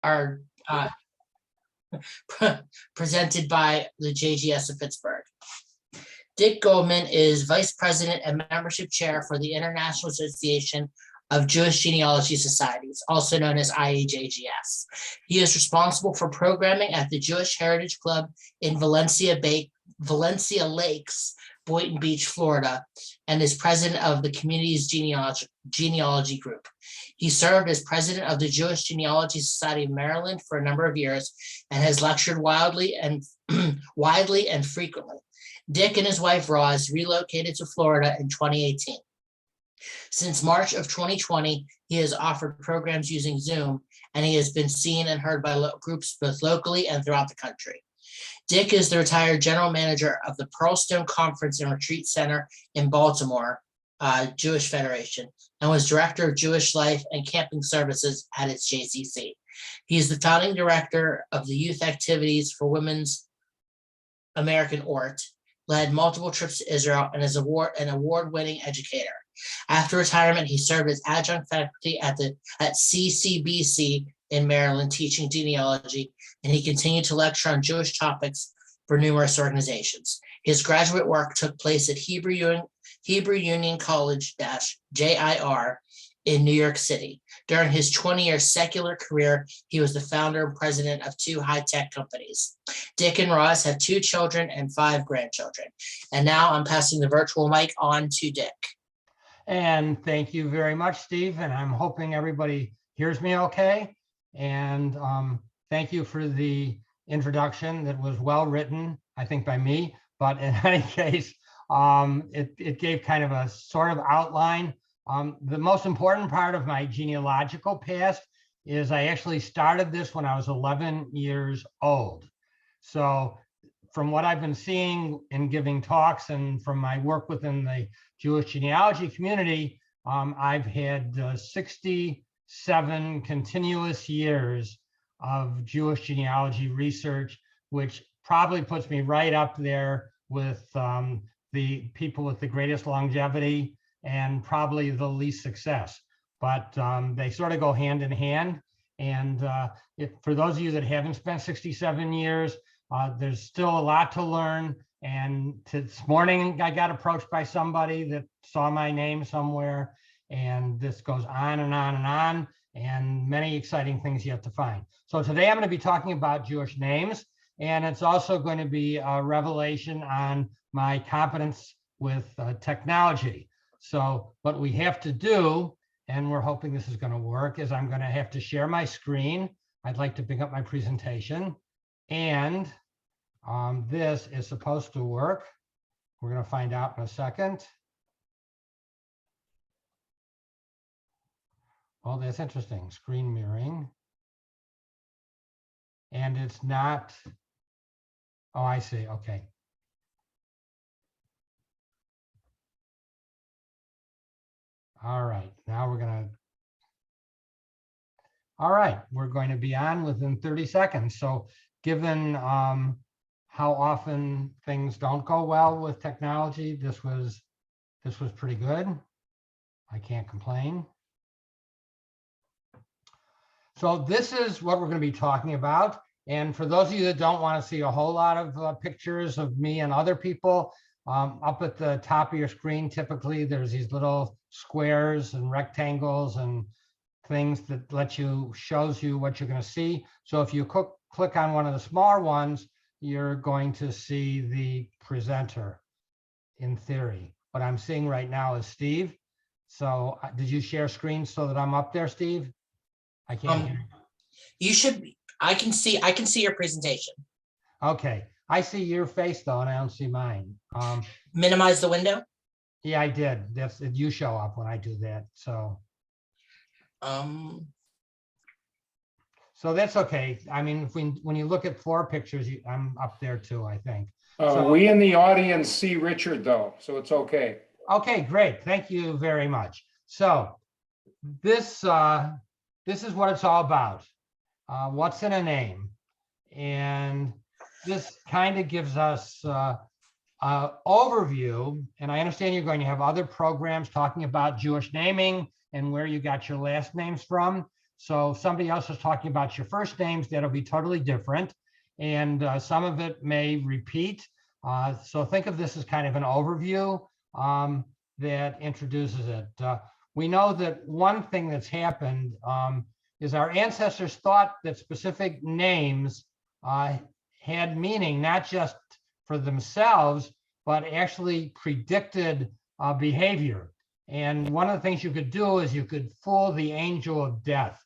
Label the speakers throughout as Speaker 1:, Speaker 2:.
Speaker 1: are presented by the JGS of Pittsburgh. Dick Goldman is Vice President and Membership Chair for the International Association of Jewish Genealogy Societies, also known as IAJGS. He is responsible for programming at the Jewish Heritage Club in Valencia Lakes, Boynton Beach, Florida, and is president of the community's genealogy group. He served as president of the Jewish Genealogy Society of Maryland for a number of years and has lectured widely and frequently. Dick and his wife Roz relocated to Florida in 2018. Since March of 2020, he has offered programs using Zoom, and he has been seen and heard by groups both locally and throughout the country. Dick is the retired general manager of the Pearlstone Conference and Retreat Center in Baltimore, Jewish Federation, and was director of Jewish Life and Camping Services at its JCC. He is the founding director of the Youth Activities for Women's American ORT, led multiple trips to Israel, and is an award-winning educator. After retirement, he served as adjunct faculty at CCBC in Maryland, teaching genealogy, and he continued to lecture on Jewish topics for numerous organizations. His graduate work took place at Hebrew Union College JIR in New York City. During his 20-year secular career, he was the founder and president of 2 high-tech companies. Dick and Roz have 2 children and 5 grandchildren. And now I'm passing the virtual mic on to Dick.
Speaker 2: And thank you very much, Steve. And I'm hoping everybody hears me okay. And thank you for the introduction that was well written, I think by me, but in any case, it gave kind of a sort of outline. The most important part of my genealogical past is I actually started this when I was 11 years old. So from what I've been seeing in giving talks and from my work within the Jewish genealogy community, I've had 67 continuous years of Jewish genealogy research, which probably puts me right up there with the people with the greatest longevity and probably the least success. But they sort of go hand in hand. And for those of you that haven't spent 67 years, there's still a lot to learn. And this morning, I got approached by somebody that saw my name somewhere, and this goes on and on and on, and many exciting things yet to find. So today I'm going to be talking about Jewish names, and it's also going to be a revelation on my competence with technology. So what we have to do, and we're hoping this is going to work, is I'm going to have to share my screen. I'd like to bring up my presentation, and this is supposed to work. We're going to find out in a second. Well, that's interesting. Screen mirroring. And it's not. Oh, I see. Okay. All right. Now we're going to. All right. We're going to be on within 30 seconds. So given how often things don't go well with technology, this was pretty good. I can't complain. So this is what we're going to be talking about. And for those of you that don't want to see a whole lot of pictures of me and other people, up at the top of your screen, typically there's these little squares and rectangles and things that shows you what you're going to see. So if you click on one of the smaller ones, you're going to see the presenter in theory. What I'm seeing right now is Steve. So did you share screen so that I'm up there, Steve? I can't hear you.
Speaker 1: You should be. I can see your presentation.
Speaker 2: Okay. I see your face though, and I don't see mine.
Speaker 1: Minimize the window?
Speaker 2: Yeah, I did. You show up when I do that. So so that's okay. I mean, when you look at 4 pictures, I'm up there too, I think. So,
Speaker 3: we in the audience see Richard though, so it's okay.
Speaker 2: Okay, great. Thank you very much. So this is what it's all about. What's in a name? And this kind of gives us an overview. And I understand you're going to have other programs talking about Jewish naming and where you got your last names from. So if somebody else is talking about your first names, that'll be totally different. And some of it may repeat. So think of this as kind of an overview that introduces it. We know that one thing that's happened is our ancestors thought that specific names had meaning, not just for themselves, but actually predicted behavior. And one of the things you could do is you could fool the angel of death.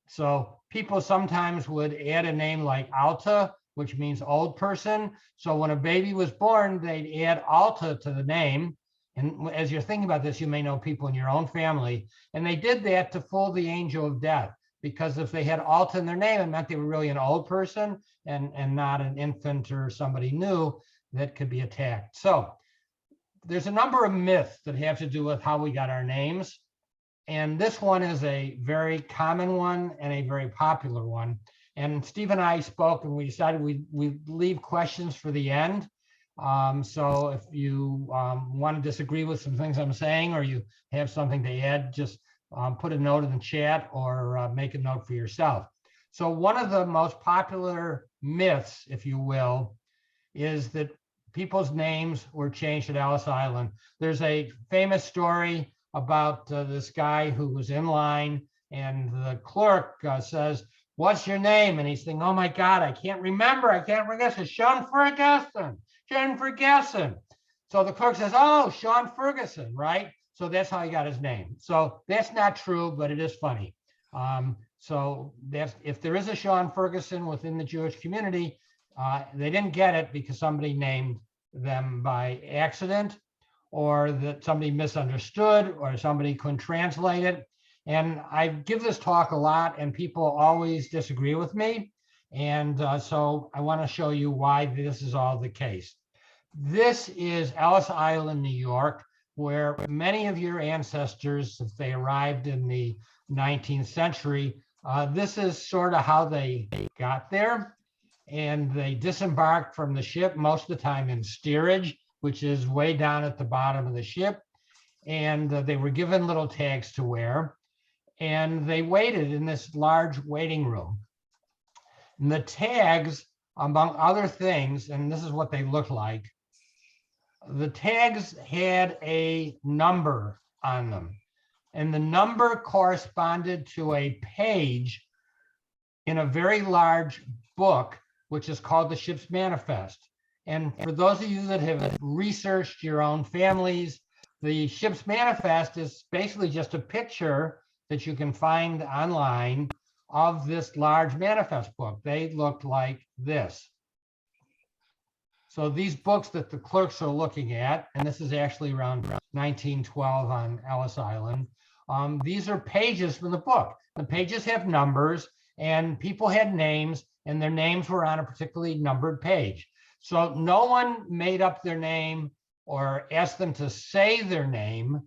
Speaker 2: So people sometimes would add a name like Alta, which means old person. So when a baby was born, they'd add Alta to the name. And as you're thinking about this, you may know people in your own family. And they did that to fool the angel of death, because if they had Alta in their name, it meant they were really an old person and not an infant or somebody new that could be attacked. So there's a number of myths that have to do with how we got our names. And this one is a very common one and a very popular one. And Steve and I spoke and we decided we'd leave questions for the end. So if you want to disagree with some things I'm saying, or you have something to add, just put a note in the chat or make a note for yourself. So one of the most popular myths, if you will, is that people's names were changed at Ellis Island. There's a famous story about this guy who was in line and the clerk says, "What's your name?" And he's thinking, "Oh my God, I can't remember. It's Sean Ferguson. Sean Ferguson." So the clerk says, "Oh, Sean Ferguson, right?" So that's how he got his name. So that's not true, but it is funny. So that's, if there is a Sean Ferguson within the Jewish community, they didn't get it because somebody named them by accident, or that somebody misunderstood, or somebody couldn't translate it. And I give this talk a lot and people always disagree with me. And so I want to show you why this is all the case. This is Ellis Island, New York, where many of your ancestors, if they arrived in the 19th century, this is sort of how they got there. And they disembarked from the ship most of the time in steerage, which is way down at the bottom of the ship. And they were given little tags to wear. And they waited in this large waiting room. And the tags, among other things, and this is what they look like, the tags had a number on them. And the number corresponded to a page in a very large book, which is called the Ship's Manifest. And for those of you that have researched your own families, the Ship's Manifest is basically just a picture that you can find online of this large manifest book. They looked like this. So these books that the clerks are looking at, and this is actually around 1912 on Ellis Island, these are pages from the book. The pages have numbers, and people had names, and their names were on a particularly numbered page. So no one made up their name or asked them to say their name.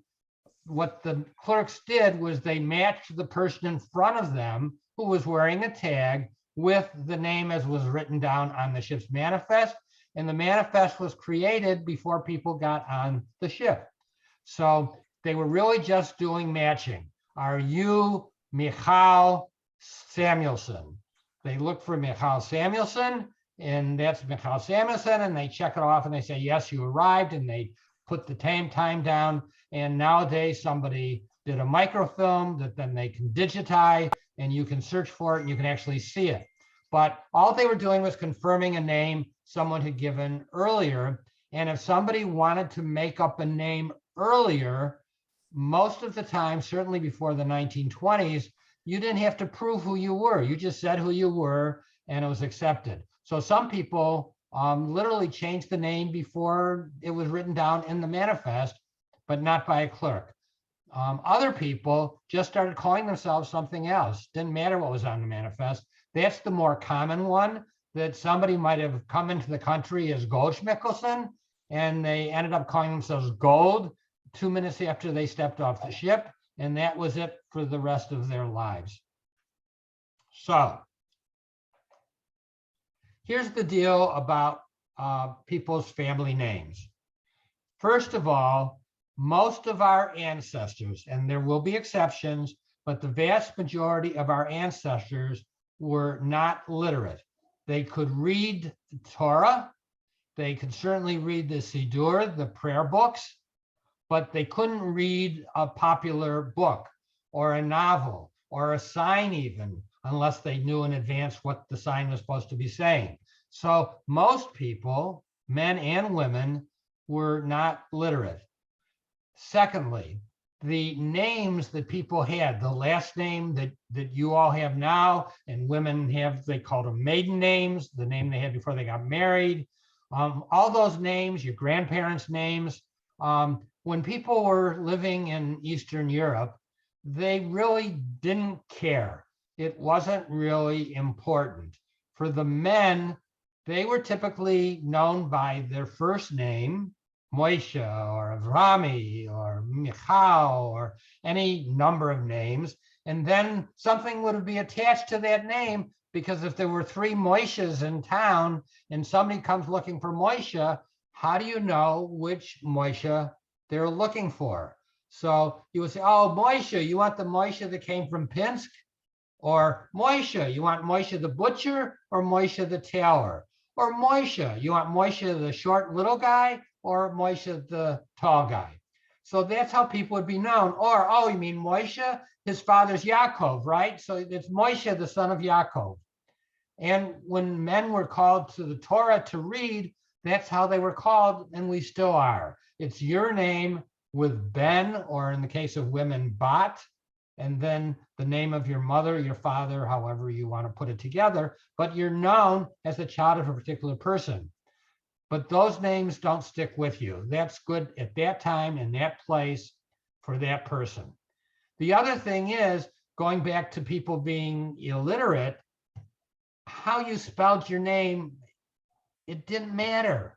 Speaker 2: What the clerks did was they matched the person in front of them who was wearing a tag with the name as was written down on the ship's manifest. And the manifest was created before people got on the ship. So they were really just doing matching. Are you Michal Samuelson? They look for Michal Samuelson, and that's Michal Samuelson, and they check it off and they say, yes, you arrived, and they put the time down. And nowadays somebody did a microfilm that then they can digitize, and you can search for it and you can actually see it. But all they were doing was confirming a name someone had given earlier. And if somebody wanted to make up a name earlier, most of the time, certainly before the 1920s, you didn't have to prove who you were. You just said who you were and it was accepted. So some people literally changed the name before it was written down in the manifest, but not by a clerk. Other people just started calling themselves something else. Didn't matter what was on the manifest. That's the more common one, that somebody might have come into the country as Goldschmickelson, and they ended up calling themselves Gold 2 minutes after they stepped off the ship, and that was it for the rest of their lives. So here's the deal about people's family names. First of all, most of our ancestors, and there will be exceptions, but the vast majority of our ancestors were not literate. They could read the Torah, they could certainly read the Siddur, the prayer books, but they couldn't read a popular book or a novel or a sign even, unless they knew in advance what the sign was supposed to be saying. So most people, men and women, were not literate. Secondly, the names that people had, the last name that you all have now, and women have, they called them maiden names, the name they had before they got married, all those names, your grandparents' names, when people were living in Eastern Europe, they really didn't care. It wasn't really important. For the men, they were typically known by their first name, Moshe or Avrami or Michal or any number of names. And then something would be attached to that name, because if there were 3 Moshes in town and somebody comes looking for Moshe, how do you know which Moshe they're looking for? So you would say, oh, Moshe, you want the Moshe that came from Pinsk? Or Moshe, you want Moshe the butcher or Moshe the tailor? Or Moshe, you want Moshe the short little guy or Moshe the tall guy? So that's how people would be known. Or, oh, you mean Moshe? His father's Yaakov, right? So it's Moshe, the son of Yaakov. And when men were called to the Torah to read, that's how they were called, and we still are. It's your name with Ben, or in the case of women, Bat, and then the name of your mother, your father, however you want to put it together, but you're known as the child of a particular person. But those names don't stick with you. That's good at that time, in that place, for that person. The other thing is, going back to people being illiterate, how you spelled your name, it didn't matter.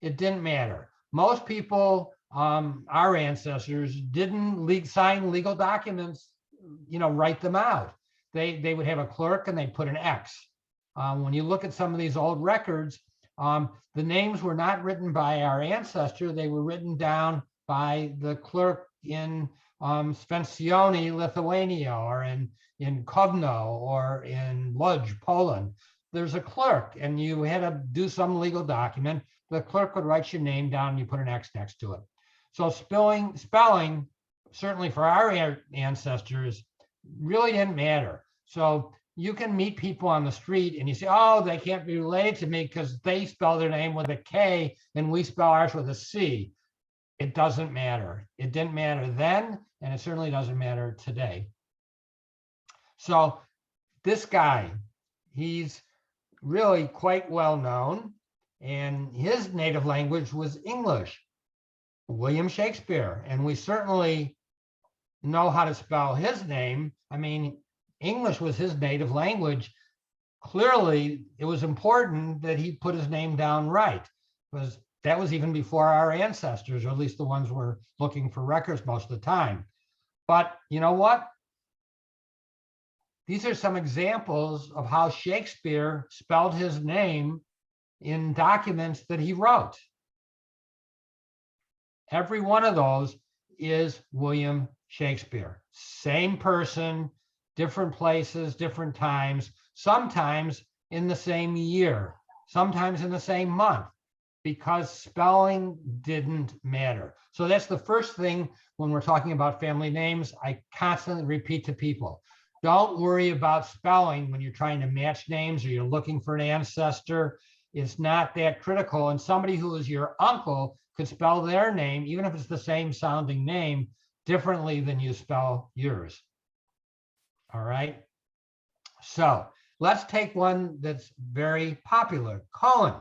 Speaker 2: It didn't matter. Most people, our ancestors, didn't sign legal documents, write them out. They would have a clerk and they'd put an X. When you look at some of these old records, the names were not written by our ancestor. They were written down by the clerk in Svensioni, Lithuania, or in Kovno, or in Lodz, Poland. There's a clerk, and you had to do some legal document. The clerk would write your name down, and you put an X next to it. So spelling, certainly for our ancestors, really didn't matter. So you can meet people on the street and you say, oh, they can't be related to me because they spell their name with a K and we spell ours with a C. It doesn't matter. It didn't matter then, and it certainly doesn't matter today. So this guy, he's really quite well known, and his native language was English, William Shakespeare. And we certainly know how to spell his name. I mean, English was his native language. Clearly, it was important that he put his name down right, because that was even before our ancestors, or at least the ones we're looking for records most of the time. But you know what? These are some examples of how Shakespeare spelled his name in documents that he wrote. Every one of those is William Shakespeare. Same person, different places, different times, sometimes in the same year, sometimes in the same month, because spelling didn't matter. So that's the first thing when we're talking about family names. I constantly repeat to people, don't worry about spelling when you're trying to match names or you're looking for an ancestor. It's not that critical. And somebody who is your uncle could spell their name, even if it's the same sounding name, differently than you spell yours. All right. So let's take one that's very popular, Cohen.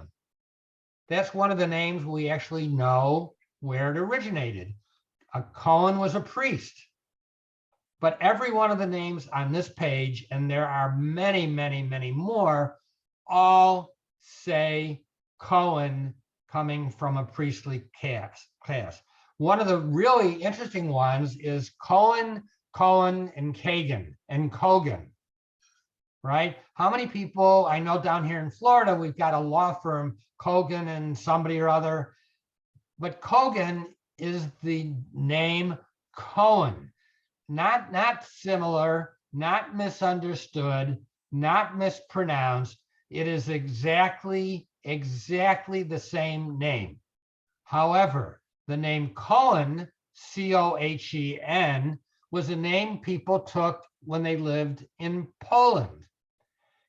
Speaker 2: That's one of the names we actually know where it originated. Cohen was a priest. But every one of the names on this page, and there are many, many, many more, all say Cohen, coming from a priestly class. One of the really interesting ones is Cohen, and Kagan, and Kogan, right? How many people, I know down here in Florida, we've got a law firm, Kogan and somebody or other, but Kogan is the name Cohen. not similar, not misunderstood, not mispronounced. It is exactly the same name. However, the name Cohen, Cohen, was a name people took when they lived in Poland.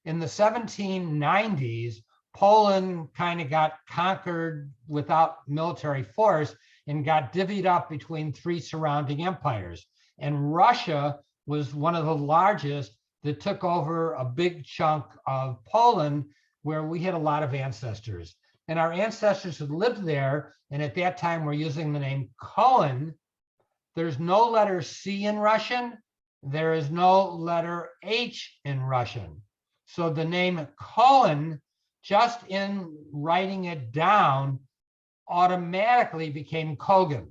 Speaker 2: In the 1790s, Poland kind of got conquered without military force and got divvied up between three surrounding empires. And Russia was one of the largest that took over a big chunk of Poland, where we had a lot of ancestors. And our ancestors had lived there, and at that time were using the name Cohen. There's no letter C in Russian. There is no letter H in Russian. So the name Cohen, just in writing it down, automatically became Kogan.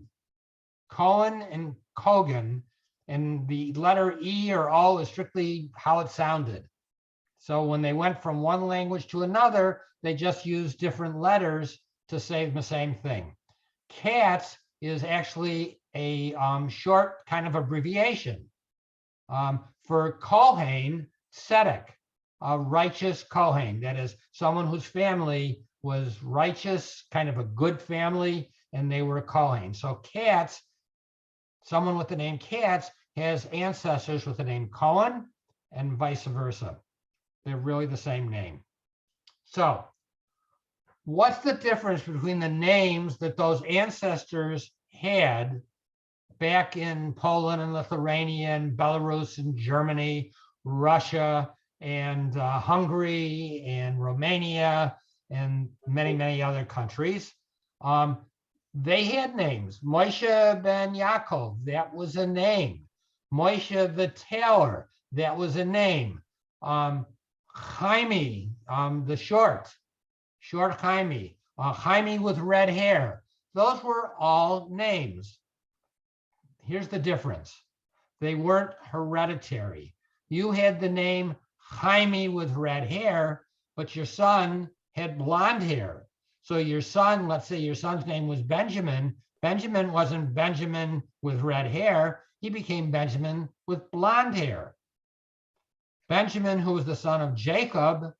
Speaker 2: Cohen and Kogan, and the letter E or O is strictly how it sounded. So when they went from one language to another, they just used different letters to say the same thing. Katz is actually a short kind of abbreviation for Kohen, Tzedek, a righteous Kohen. That is someone whose family was righteous, kind of a good family, and they were a Kohen. So Katz, someone with the name Katz, has ancestors with the name Cohen and vice versa. They're really the same name. So what's the difference between the names that those ancestors had back in Poland and Lithuania and Belarus and Germany, Russia and Hungary and Romania and many, many other countries? They had names. Moshe ben Yaakov, that was a name. Moshe the tailor, that was a name. Jaime, the short Jaime, Jaime with red hair. Those were all names. Here's the difference. They weren't hereditary. You had the name Jaime with red hair, but your son had blonde hair. So your son, let's say your son's name was Benjamin. Benjamin wasn't Benjamin with red hair. He became Benjamin with blonde hair. Benjamin, who was the son of Jacob,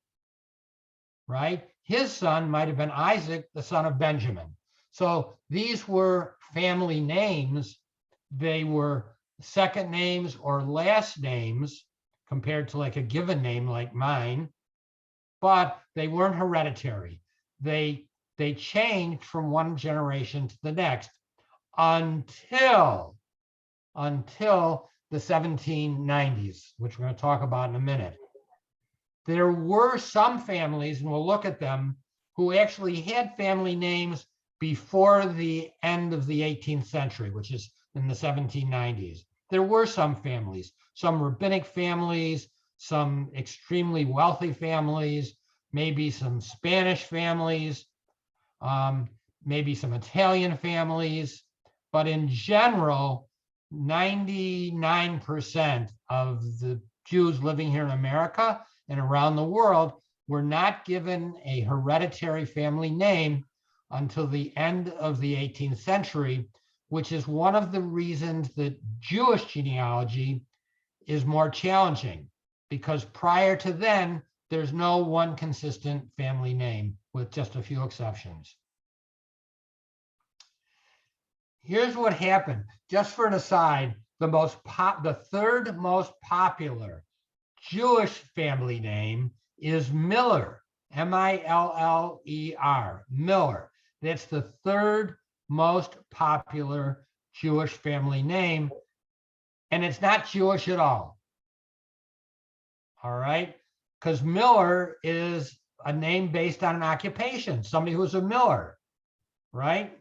Speaker 2: right? His son might have been Isaac, the son of Benjamin. So these were family names. They were second names or last names compared to like a given name like mine, but they weren't hereditary. They changed from one generation to the next until the 1790s, which we're going to talk about in a minute. There were some families, and we'll look at them, who actually had family names before the end of the 18th century, which is in the 1790s. There were some families, some rabbinic families, some extremely wealthy families, maybe some Spanish families, maybe some Italian families, but in general, 99% of the Jews living here in America and around the world were not given a hereditary family name until the end of the 18th century, which is one of the reasons that Jewish genealogy is more challenging, because prior to then, there's no one consistent family name with just a few exceptions. Here's what happened. Just for an aside, the third most popular Jewish family name is Miller, M-I-L-L-E-R, Miller. That's the third most popular Jewish family name, and it's not Jewish at all. All right, because Miller is a name based on an occupation, somebody who's a miller, right?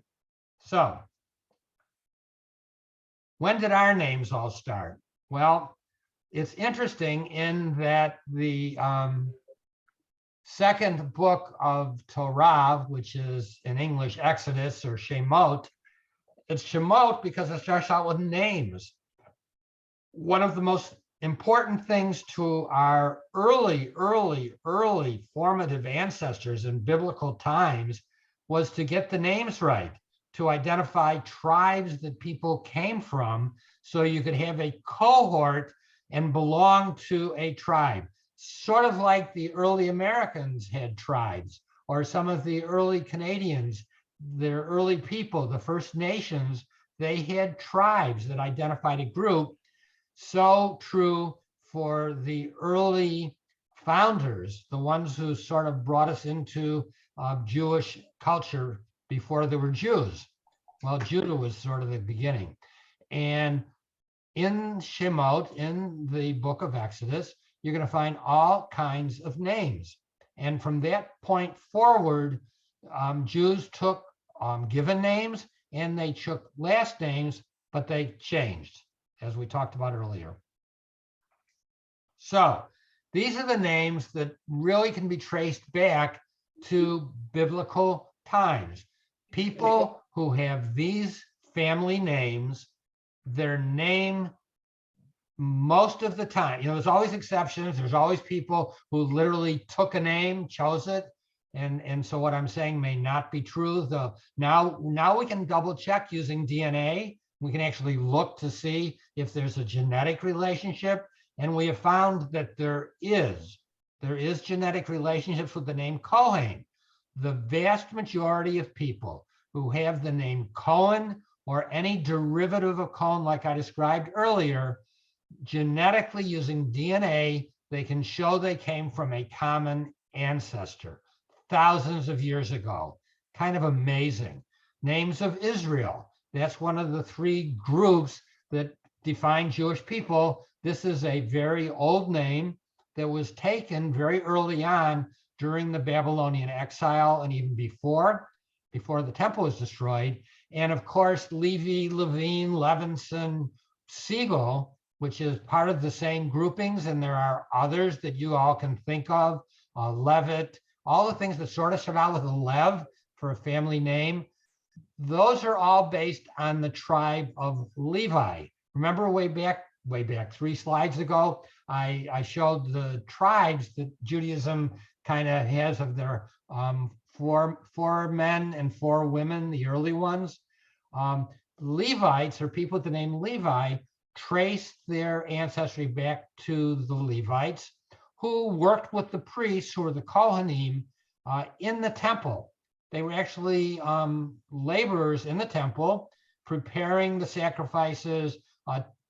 Speaker 2: So when did our names all start? Well, it's interesting in that the second book of Torah, which is in English Exodus or Shemot, it's Shemot because it starts out with names. One of the most important things to our early formative ancestors in biblical times was to get the names right, to identify tribes that people came from So you could have a cohort and belong to a tribe, sort of like the early Americans had tribes, or some of the early Canadians, their early people, the First Nations, they had tribes that identified a group. So true for the early founders, the ones who sort of brought us into Jewish culture before there were Jews. Well, Judah was sort of the beginning. And in Shemot, in the book of Exodus, you're going to find all kinds of names. And from that point forward, Jews took given names and they took last names, but they changed, as we talked about earlier. So these are the names that really can be traced back to biblical times. People who have these family names, their name most of the time, there's always exceptions. There's always people who literally took a name, chose it. And so what I'm saying may not be true. Now we can double check using DNA. We can actually look to see if there's a genetic relationship. And we have found that there is genetic relationships with the name Cohen. The vast majority of people who have the name Cohen or any derivative of Cohen, like I described earlier, genetically using DNA, they can show they came from a common ancestor thousands of years ago. Kind of amazing. Names of Israel. That's one of the three groups that define Jewish people. This is a very old name that was taken very early on during the Babylonian exile and even before the temple was destroyed. And of course, Levi, Levine, Levinson, Siegel, which is part of the same groupings. And there are others that you all can think of, Levitt, all the things that sort of start out with a Lev for a family name. Those are all based on the tribe of Levi. Remember way back 3 slides ago, I showed the tribes that Judaism kind of has of their four men and 4 women, the early ones. Levites, or people with the name Levi, trace their ancestry back to the Levites, who worked with the priests, who were the Kohanim, in the temple. They were actually laborers in the temple, preparing the sacrifices,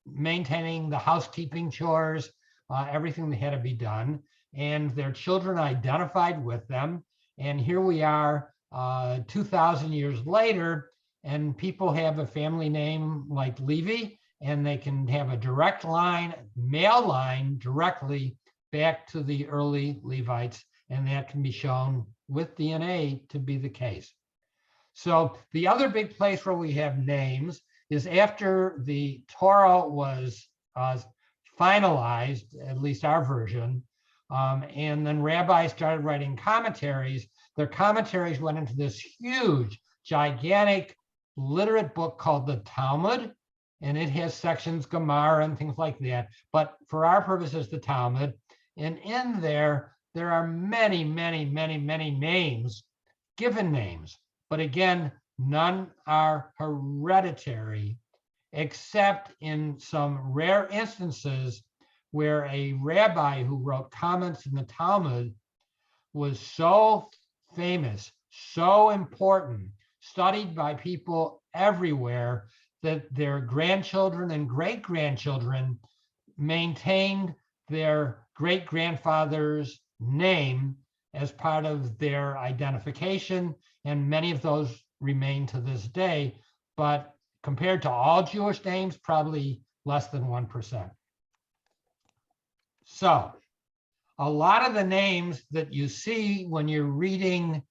Speaker 2: maintaining the housekeeping chores, everything that had to be done. And their children identified with them. And here we are 2,000 years later, and people have a family name like Levi, and they can have a direct line, male line, directly back to the early Levites, and that can be shown with DNA to be the case. So the other big place where we have names is after the Torah was finalized, at least our version, and then rabbis started writing commentaries. Their commentaries went into this huge, gigantic, literate book called the Talmud, and it has sections, Gemara and things like that. But for our purposes, the Talmud. And in there are many, many, many, many names, given names. But again, none are hereditary, except in some rare instances where a rabbi who wrote comments in the Talmud was so famous, so important, studied by people everywhere, that their grandchildren and great-grandchildren maintained their great-grandfather's name as part of their identification, and many of those remain to this day, but compared to all Jewish names, probably less than 1%. So a lot of the names that you see when you're reading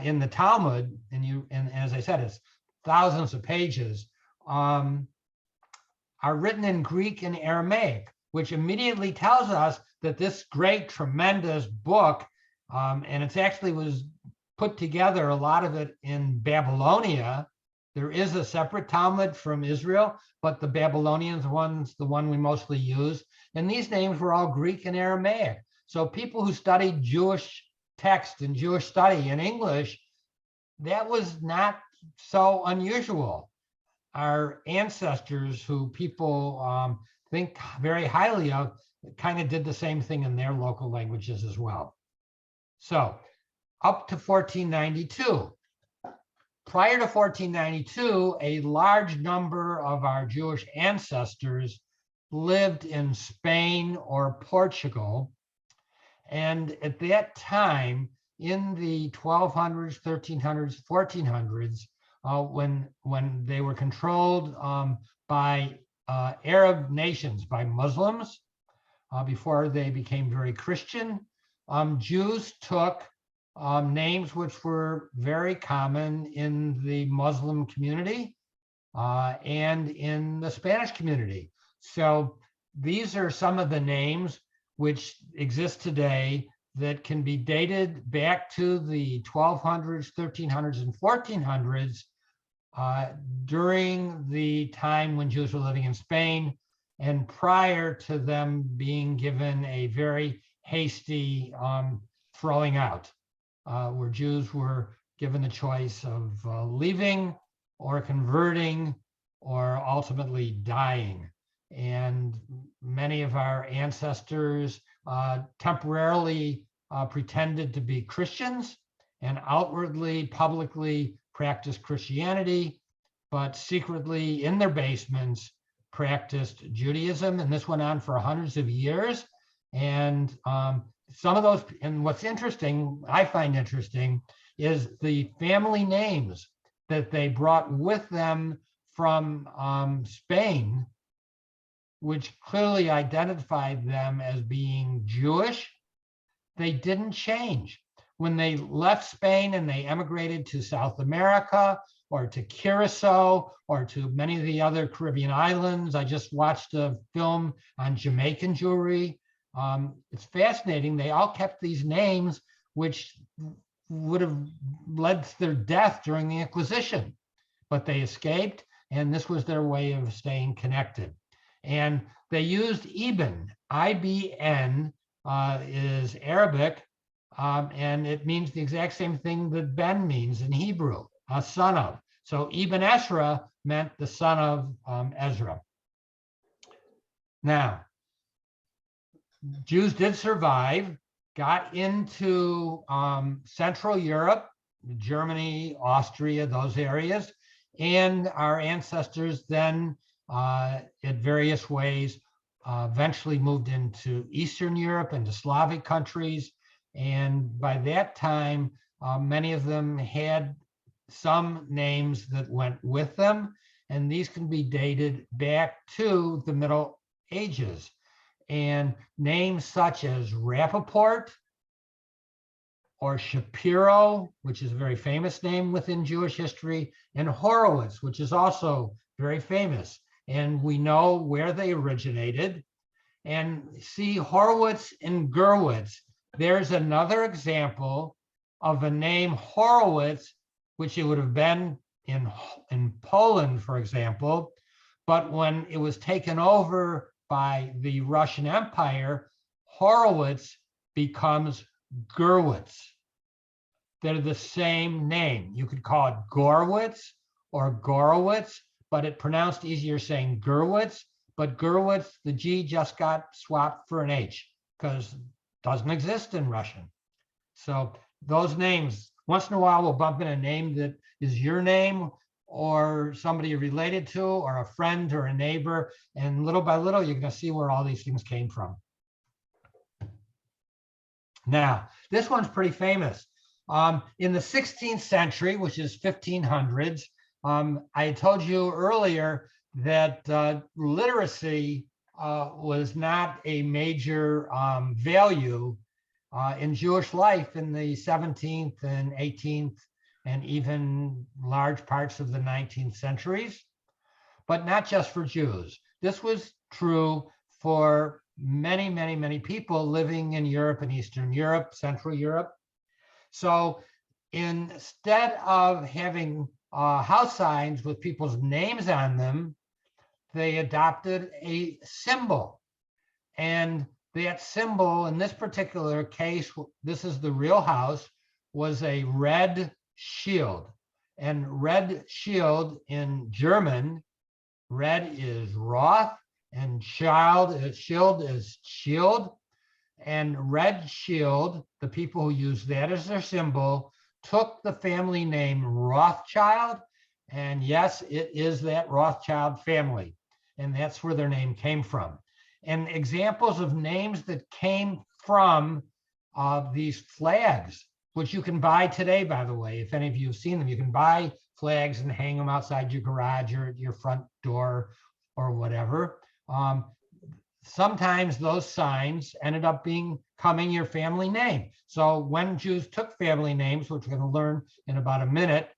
Speaker 2: in the Talmud, and as I said, it's thousands of pages, are written in Greek and Aramaic, which immediately tells us that this great, tremendous book, and it's actually was put together, a lot of it in Babylonia. There is a separate Talmud from Israel, but the Babylonians one's the one we mostly use. And these names were all Greek and Aramaic. So people who studied Jewish text and Jewish study in English, that was not so unusual. our ancestors, who people think very highly of, kind of did the same thing in their local languages as well. So up to 1492. Prior to 1492, a large number of our Jewish ancestors lived in Spain or Portugal. And at that time, in the 1200s, 1300s, 1400s, when they were controlled by Arab nations, by Muslims, before they became very Christian, Jews took names which were very common in the Muslim community and in the Spanish community. So these are some of the names which exist today that can be dated back to the 1200s, 1300s, and 1400s, during the time when Jews were living in Spain and prior to them being given a very hasty throwing out, where Jews were given the choice of leaving or converting or ultimately dying. And many of our ancestors temporarily pretended to be Christians and outwardly, publicly practiced Christianity, but secretly in their basements practiced Judaism. And this went on for hundreds of years. And some of those, and what's interesting, I find interesting, is the family names that they brought with them from Spain, which clearly identified them as being Jewish. They didn't change. When they left Spain and they emigrated to South America or to Curacao or to many of the other Caribbean islands, I just watched a film on Jamaican Jewry. It's fascinating. They all kept these names, which would have led to their death during the Inquisition, but they escaped, and this was their way of staying connected. And they used Ibn. I-B-N is Arabic, and it means the exact same thing that Ben means in Hebrew, a son of. So Ibn Ezra meant the son of Ezra. Now, Jews did survive, got into Central Europe, Germany, Austria, those areas, and our ancestors then, in various ways, eventually moved into Eastern Europe, into Slavic countries. And by that time, many of them had some names that went with them. And these can be dated back to the Middle Ages. And names such as Rappaport or Shapiro, which is a very famous name within Jewish history, and Horowitz, which is also very famous. And we know where they originated. And see, Horowitz and Gurwitz, there's another example of a name Horowitz, which it would have been in Poland, for example, but when it was taken over by the Russian Empire, Horowitz becomes Gurwitz. They're the same name. You could call it Gorwitz or Gorowitz, but it pronounced easier saying Gurwitz. But Gurwitz, the G just got swapped for an H because it doesn't exist in Russian. So those names, once in a while, we'll bump in a name that is your name or somebody you're related to or a friend or a neighbor. And little by little, you're going to see where all these things came from. Now, this one's pretty famous. In the 16th century, which is 1500s, I told you earlier that literacy was not a major value in Jewish life in the 17th and 18th and even large parts of the 19th centuries, but not just for Jews. This was true for many, many, many people living in Europe and Eastern Europe, Central Europe. So instead of having house signs with people's names on them, they adopted a symbol. And that symbol, in this particular case, this is the real house, was a red shield. And red shield in German, red is Roth, and shield is shield. And red shield, the people who use that as their symbol, took the family name Rothschild. And yes, it is that Rothschild family. And that's where their name came from. And examples of names that came from these flags, which you can buy today, by the way, if any of you have seen them, you can buy flags and hang them outside your garage or at your front door or whatever. Sometimes those signs ended up becoming your family name. So when Jews took family names, which we're going to learn in about a minute,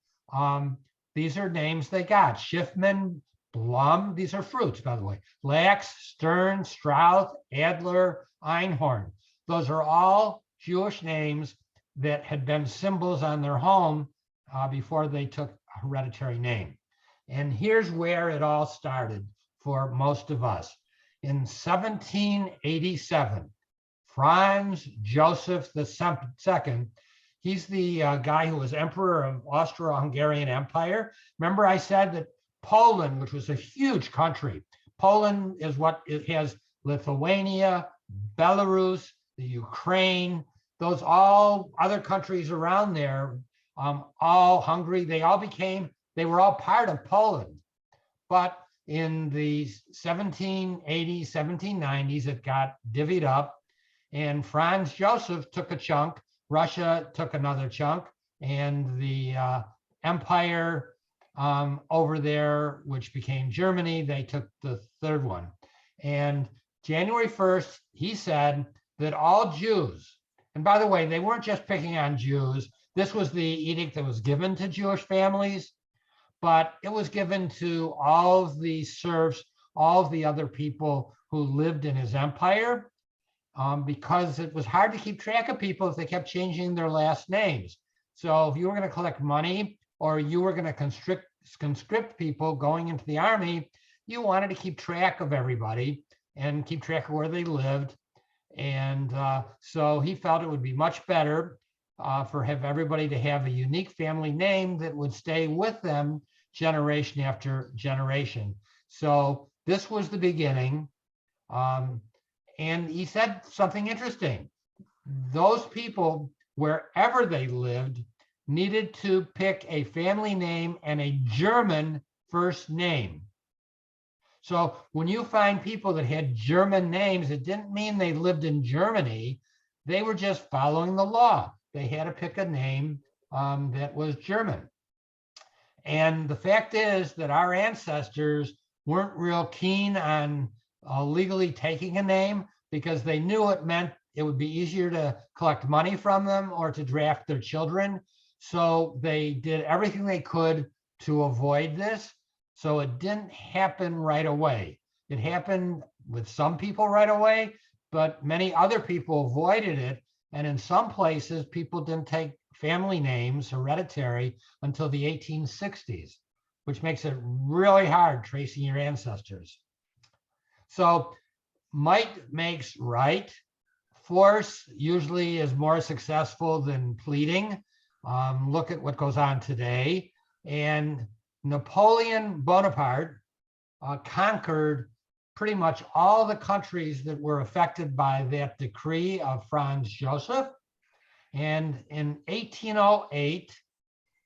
Speaker 2: these are names they got. Schiffman, Blum, these are fruits, by the way. Lax, Stern, Strauss, Adler, Einhorn. Those are all Jewish names that had been symbols on their home before they took a hereditary name. And here's where it all started for most of us. In 1787, Franz Joseph II, he's the guy who was emperor of Austro-Hungarian Empire. Remember I said that Poland, which was a huge country, Poland is what it has Lithuania, Belarus, the Ukraine, those all other countries around there, all Hungary, they were all part of Poland. But in the 1780s, 1790s, it got divvied up, and Franz Joseph took a chunk, Russia took another chunk, and the empire over there, which became Germany, they took the third one. And January 1st, he said that all Jews, and by the way, they weren't just picking on Jews, this was the edict that was given to Jewish families, but it was given to all of the serfs, all of the other people who lived in his empire, because it was hard to keep track of people if they kept changing their last names. So if you were going to collect money or you were going to conscript people going into the army, you wanted to keep track of everybody and keep track of where they lived. And so he felt it would be much better for everybody to have a unique family name that would stay with them generation after generation. So this was the beginning. And he said something interesting. Those people, wherever they lived, needed to pick a family name and a German first name. So when you find people that had German names, it didn't mean they lived in Germany. They were just following the law. They had to pick a name that was German. And the fact is that our ancestors weren't real keen on legally taking a name because they knew it meant it would be easier to collect money from them or to draft their children. So they did everything they could to avoid this. So it didn't happen right away. It happened with some people right away, but many other people avoided it. And in some places, people didn't take family names, hereditary, until the 1860s, which makes it really hard tracing your ancestors. So might makes right. Force usually is more successful than pleading. Look at what goes on today. And Napoleon Bonaparte conquered pretty much all the countries that were affected by that decree of Franz Joseph. And in 1808,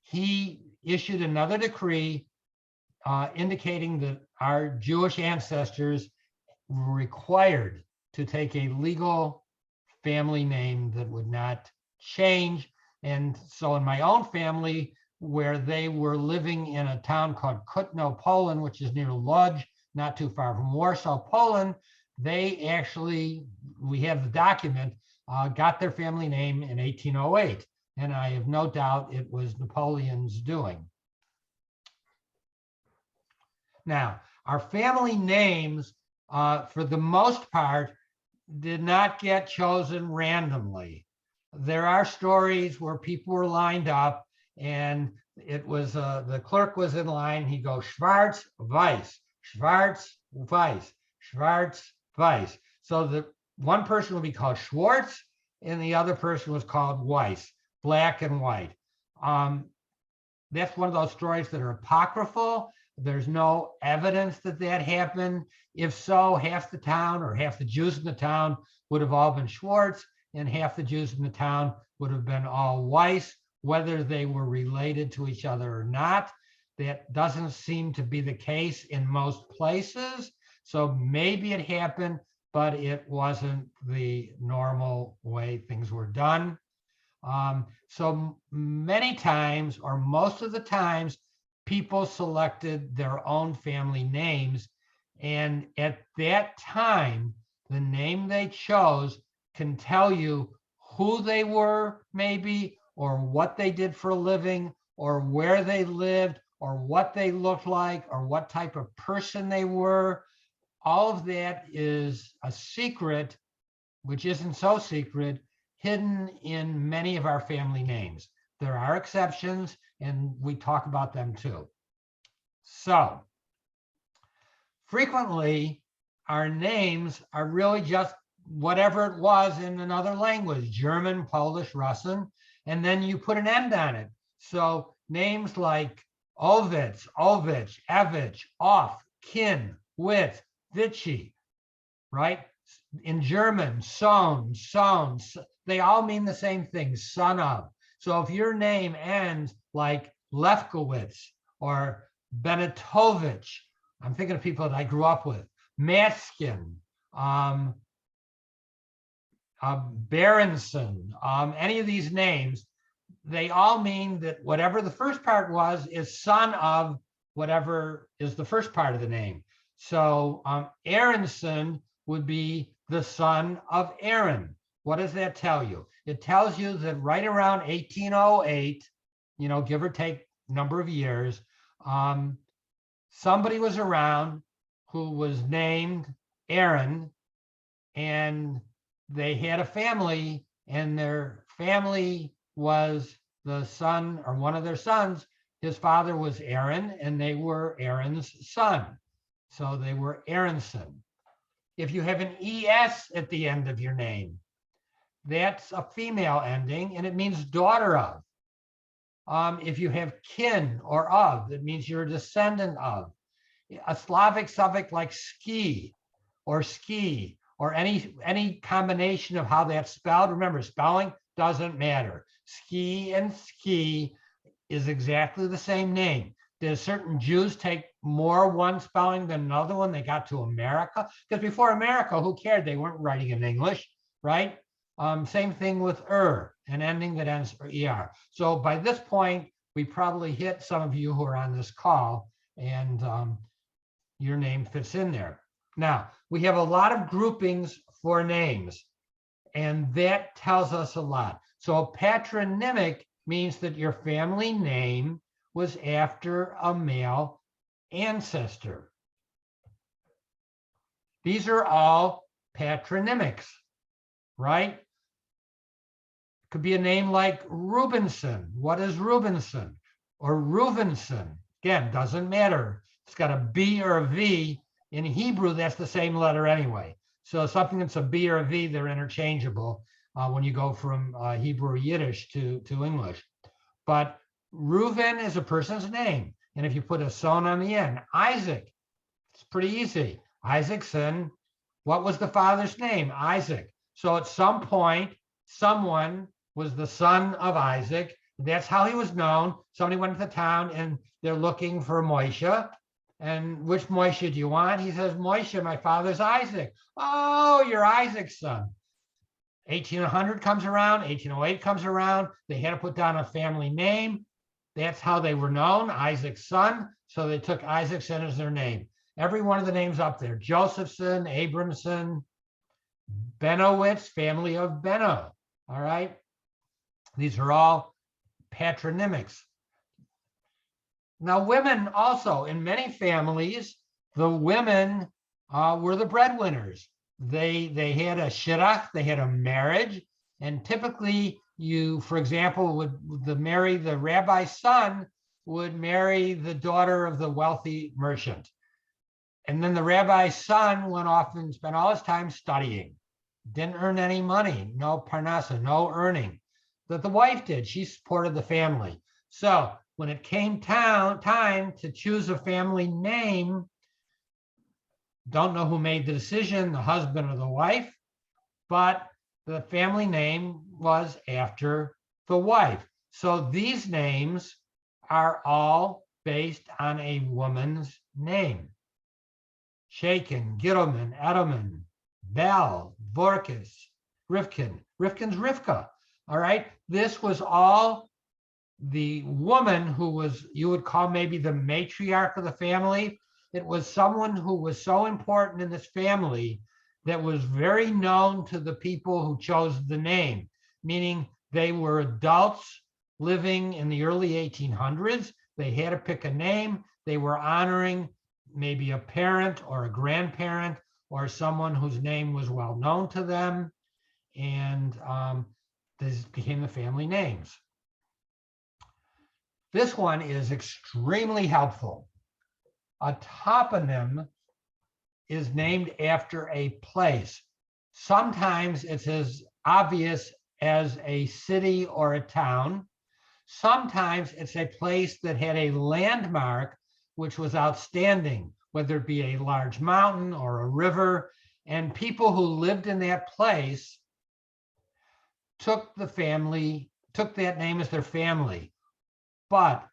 Speaker 2: he issued another decree indicating that our Jewish ancestors were required to take a legal family name that would not change. And so in my own family, where they were living in a town called Kutno, Poland, which is near Lodz, not too far from Warsaw, Poland, they actually, we have the document, got their family name in 1808. And I have no doubt it was Napoleon's doing. Now, our family names, for the most part, did not get chosen randomly. There are stories where people were lined up and it was, the clerk was in line, he goes, Schwarz, Weiss, Schwarz, Weiss, Schwarz, Weiss. So the one person would be called Schwartz and the other person was called Weiss, black and white. that's one of those stories that are apocryphal. There's no evidence that that happened. If so, half the town or half the Jews in the town would have all been Schwartz, and half the Jews in the town would have been all Weiss, whether they were related to each other or not. That doesn't seem to be the case in most places. So maybe it happened, but it wasn't the normal way things were done. So many times, or most of the times, people selected their own family names. And at that time, the name they chose can tell you who they were, maybe, or what they did for a living, or where they lived, or what they looked like, or what type of person they were. All of that is a secret, which isn't so secret, hidden in many of our family names. There are exceptions, and we talk about them too. So, frequently, our names are really just whatever it was in another language, German, Polish, Russian, and then you put an end on it. So names like Ovitz, Ovich, Evich, Off, Kin, Wit, Vichy, right? In German, Sohn, they all mean the same thing, son of. So if your name ends like Lefkowitz or Benetovich, I'm thinking of people that I grew up with, Matskin, Berenson, any of these names, they all mean that whatever the first part was is son of whatever is the first part of the name. So Aronson would be the son of Aaron. What does that tell you? It tells you that right around 1808, give or take number of years, somebody was around who was named Aaron, and they had a family, and their family was the son, or one of their sons. His father was Aaron, and they were Aaron's son. So they were Aronson. If you have an ES at the end of your name, that's a female ending, and it means daughter of. If you have kin or of, it means you're a descendant of. A Slavic suffix like ski, or any combination of how that's spelled. Remember, spelling doesn't matter. Ski and ski is exactly the same name. Did certain Jews take more one spelling than another when they got to America? Because before America, who cared? They weren't writing in English, right? Same thing with an ending that ends ER. So by this point, we probably hit some of you who are on this call, and your name fits in there. Now, we have a lot of groupings for names, and that tells us a lot. So patronymic means that your family name was after a male ancestor. These are all patronymics, right? Could be a name like Rubinson. What is Rubinson? Or Reuvenson. Again, doesn't matter. It's got a B or a V. In Hebrew, that's the same letter anyway. So something that's a B or a V, they're interchangeable when you go from Hebrew or Yiddish to English. But Reuven is a person's name. And if you put a son on the end, Isaac, it's pretty easy. Isaacson, what was the father's name? Isaac. So at some point, someone was the son of Isaac. That's how he was known. Somebody went to the town and they're looking for Moshe. And which Moshe do you want? He says, Moshe, my father's Isaac. Oh, you're Isaac's son. 1800 comes around, 1808 comes around. They had to put down a family name. That's how they were known, Isaac's son. So they took Isaacson as their name. Every one of the names up there, Josephson, Abramson, Benowitz, family of Benno. All right. These are all patronymics. Now, women also, in many families, the women were the breadwinners. They had a shidduch, they had a marriage, and typically you, for example, would marry the rabbi's son, would marry the daughter of the wealthy merchant. And then the rabbi's son went off and spent all his time studying. Didn't earn any money, no parnasa, no earning. That the wife did, she supported the family. So when it came time to choose a family name, don't know who made the decision, the husband or the wife, but the family name was after the wife. So these names are all based on a woman's name. Shaken, Gittleman, Edelman, Bell, Vorkis, Rifkin. Rifkin's Rivka. All right. This was all the woman who was, you would call maybe the matriarch of the family. It was someone who was so important in this family that was very known to the people who chose the name, meaning they were adults living in the early 1800s. They had to pick a name. They were honoring maybe a parent or a grandparent or someone whose name was well known to them. And this became the family names. This one is extremely helpful. A toponym is named after a place. Sometimes it's as obvious as a city or a town. Sometimes it's a place that had a landmark which was outstanding, whether it be a large mountain or a river, and people who lived in that place took that name as their family. But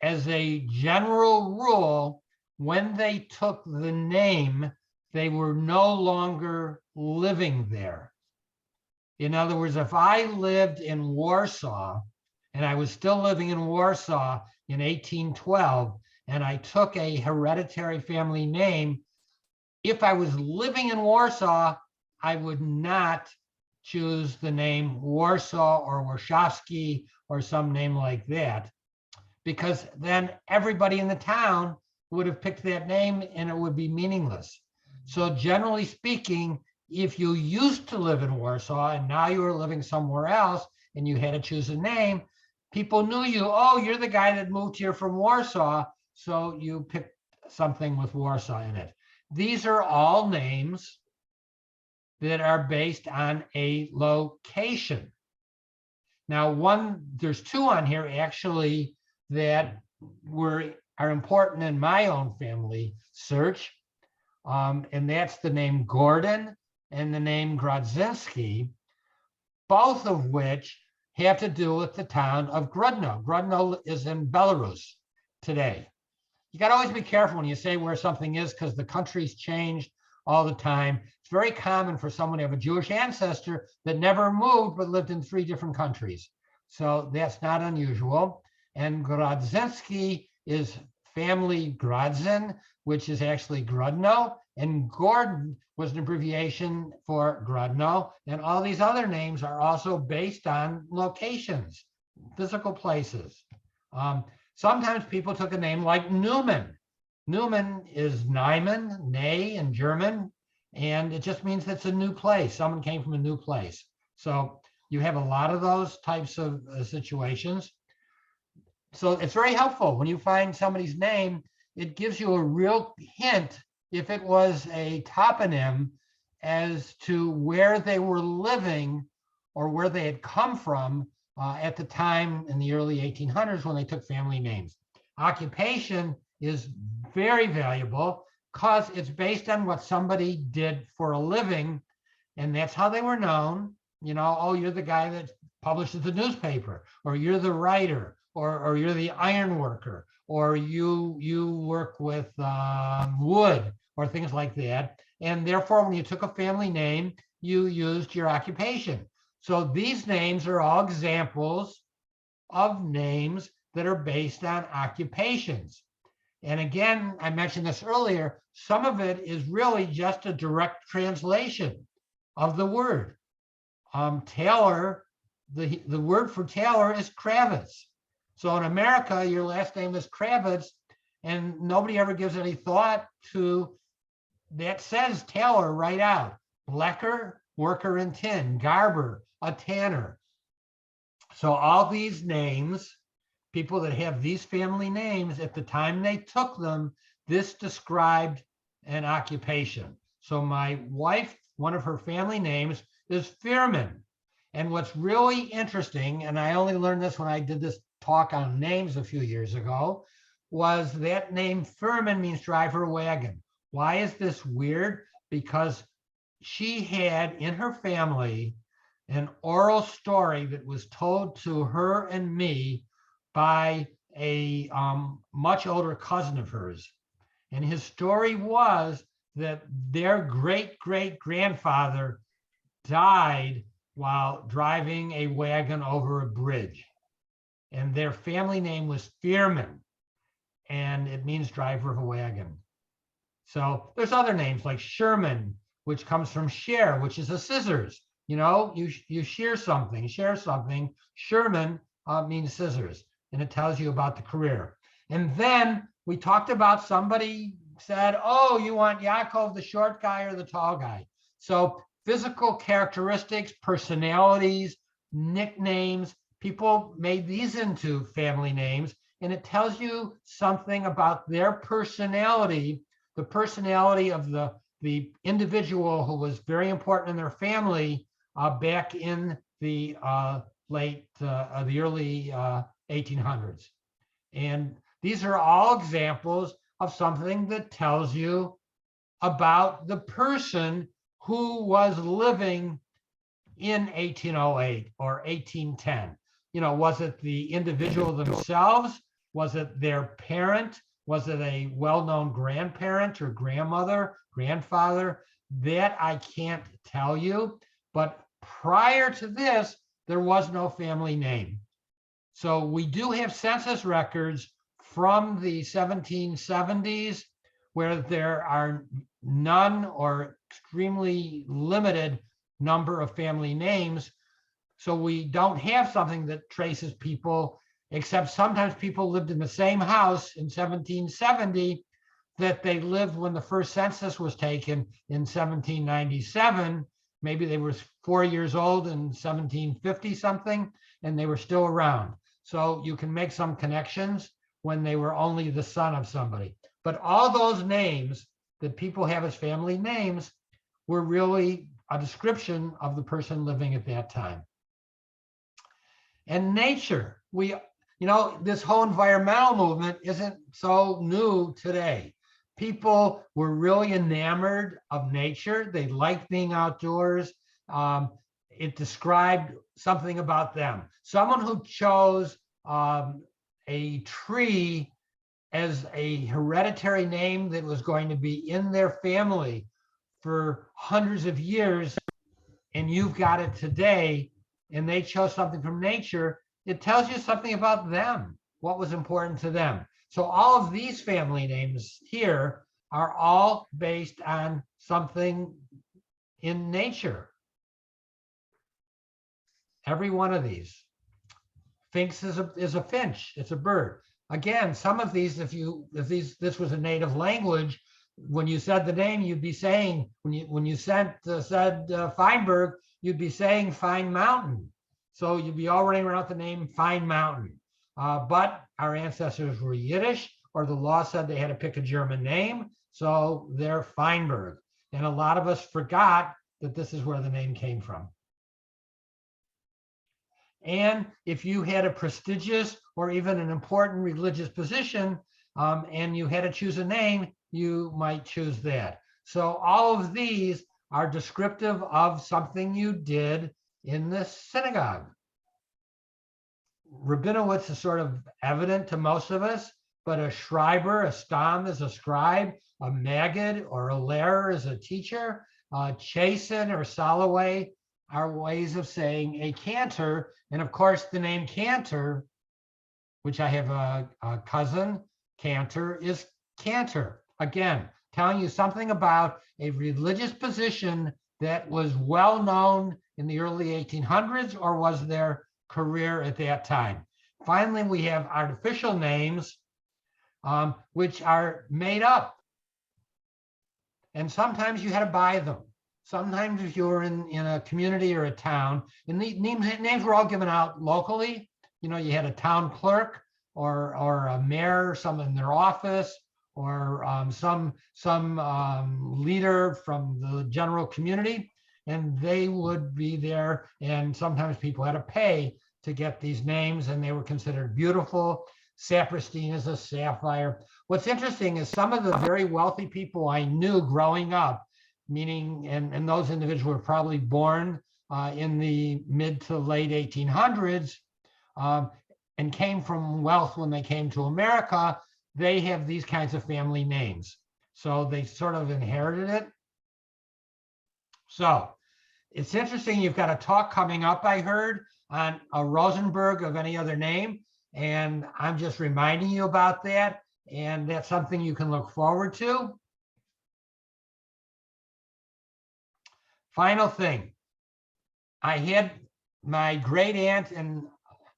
Speaker 2: as a general rule, when they took the name, they were no longer living there. In other words, if I lived in Warsaw and I was still living in Warsaw in 1812, and I took a hereditary family name, if I was living in Warsaw, I would not choose the name Warsaw or Warshawski or some name like that, because then everybody in the town would have picked that name and it would be meaningless. So generally speaking, if you used to live in Warsaw and now you were living somewhere else and you had to choose a name, people knew you, oh, you're the guy that moved here from Warsaw, so you picked something with Warsaw in it. These are all names that are based on a location. Now, there's two on here actually that are important in my own family search, and that's the name Gordon and the name Grodzinski, both of which have to do with the town of Grodno. Grodno is in Belarus today. You got to always be careful when you say where something is, because the country's changed all the time. It's very common for someone to have a Jewish ancestor that never moved but lived in 3 different countries. So that's not unusual. And Grodzinski is family Grodzin, which is actually Grodno. And Gordon was an abbreviation for Grodno. And all these other names are also based on locations, physical places. Sometimes people took a name like Newman. Newman is Neumann, nay in German, and it just means it's a new place. Someone came from a new place. So you have a lot of those types of situations. So it's very helpful when you find somebody's name. It gives you a real hint if it was a toponym as to where they were living or where they had come from at the time in the early 1800s when they took family names. Occupation is very valuable because it's based on what somebody did for a living, and that's how they were known. You know, oh, you're the guy that publishes the newspaper, or you're the writer, or you're the iron worker, or you work with wood, or things like that. And therefore, when you took a family name, you used your occupation. So these names are all examples of names that are based on occupations. And again, I mentioned this earlier, some of it is really just a direct translation of the word. Taylor, the word for Taylor is Kravitz. So in America, your last name is Kravitz, and nobody ever gives any thought to that. Says Taylor right out. Blecker, worker in tin. Garber, a tanner. So all these names, people that have these family names, at the time they took them, this described an occupation. So my wife, one of her family names is Fearman. And what's really interesting, and I only learned this when I did this talk on names a few years ago, was that name Furman means driver wagon. Why is this weird? Because she had in her family an oral story that was told to her and me by a much older cousin of hers. And his story was that their great great grandfather died while driving a wagon over a bridge. And their family name was Fearman, and it means driver of a wagon. So there's other names like Sherman, which comes from share, which is a scissors. You know, you share something. Sherman means scissors, and it tells you about the career. And then we talked about somebody said, oh, you want Yaakov, the short guy or the tall guy? So physical characteristics, personalities, nicknames, people made these into family names, and it tells you something about their personality, the personality of the individual who was very important in their family back in the early 1800s. And these are all examples of something that tells you about the person who was living in 1808 or 1810. You know, was it the individual themselves? Was it their parent? Was it a well-known grandparent or grandmother, grandfather? That I can't tell you. But prior to this, there was no family name. So we do have census records from the 1770s where there are none or extremely limited number of family names. So we don't have something that traces people, except sometimes people lived in the same house in 1770 that they lived when the first census was taken in 1797. Maybe they were 4 years old in 1750 something, and they were still around. So you can make some connections when they were only the son of somebody. But all those names that people have as family names were really a description of the person living at that time. And nature, this whole environmental movement isn't so new today. People were really enamored of nature. They liked being outdoors. It described something about them. Someone who chose a tree as a hereditary name that was going to be in their family for hundreds of years, and you've got it today, and they chose something from nature, it tells you something about them, what was important to them. So all of these family names here are all based on something in nature. Every one of these. Finks is a finch, it's a bird. Again, some of these, if this was a native language, when you said the name, you'd be saying, when you said Feinberg, you'd be saying Fine Mountain. So you'd be all running around the name Fine Mountain. But our ancestors were Yiddish, or the law said they had to pick a German name, so they're Feinberg. And a lot of us forgot that this is where the name came from. And if you had a prestigious or even an important religious position and you had to choose a name, you might choose that. So all of these are descriptive of something you did in the synagogue. Rabinowitz is sort of evident to most of us, but a Schreiber, a Stam is a scribe, a Maggid or a Lehrer is a teacher, Chasen or Soloway are ways of saying a cantor. And of course, the name Cantor, which I have a cousin, Cantor, is Cantor. Again, telling you something about a religious position that was well known in the early 1800s or was their career at that time. Finally, we have artificial names, which are made up. And sometimes you had to buy them. Sometimes if you were in a community or a town, and the names were all given out locally. You know, you had a town clerk or a mayor, someone in their office, or some leader from the general community. and they would be there. And sometimes people had to pay to get these names, and they were considered beautiful. Sapristine is a sapphire. What's interesting is some of the very wealthy people I knew growing up, meaning, and those individuals were probably born in the mid to late 1800s, and came from wealth when they came to America, they have these kinds of family names. So they sort of inherited it. So it's interesting, you've got a talk coming up, I heard, on a Rosenberg of any other name. And I'm just reminding you about that. And that's something you can look forward to. Final thing. I had my great aunt and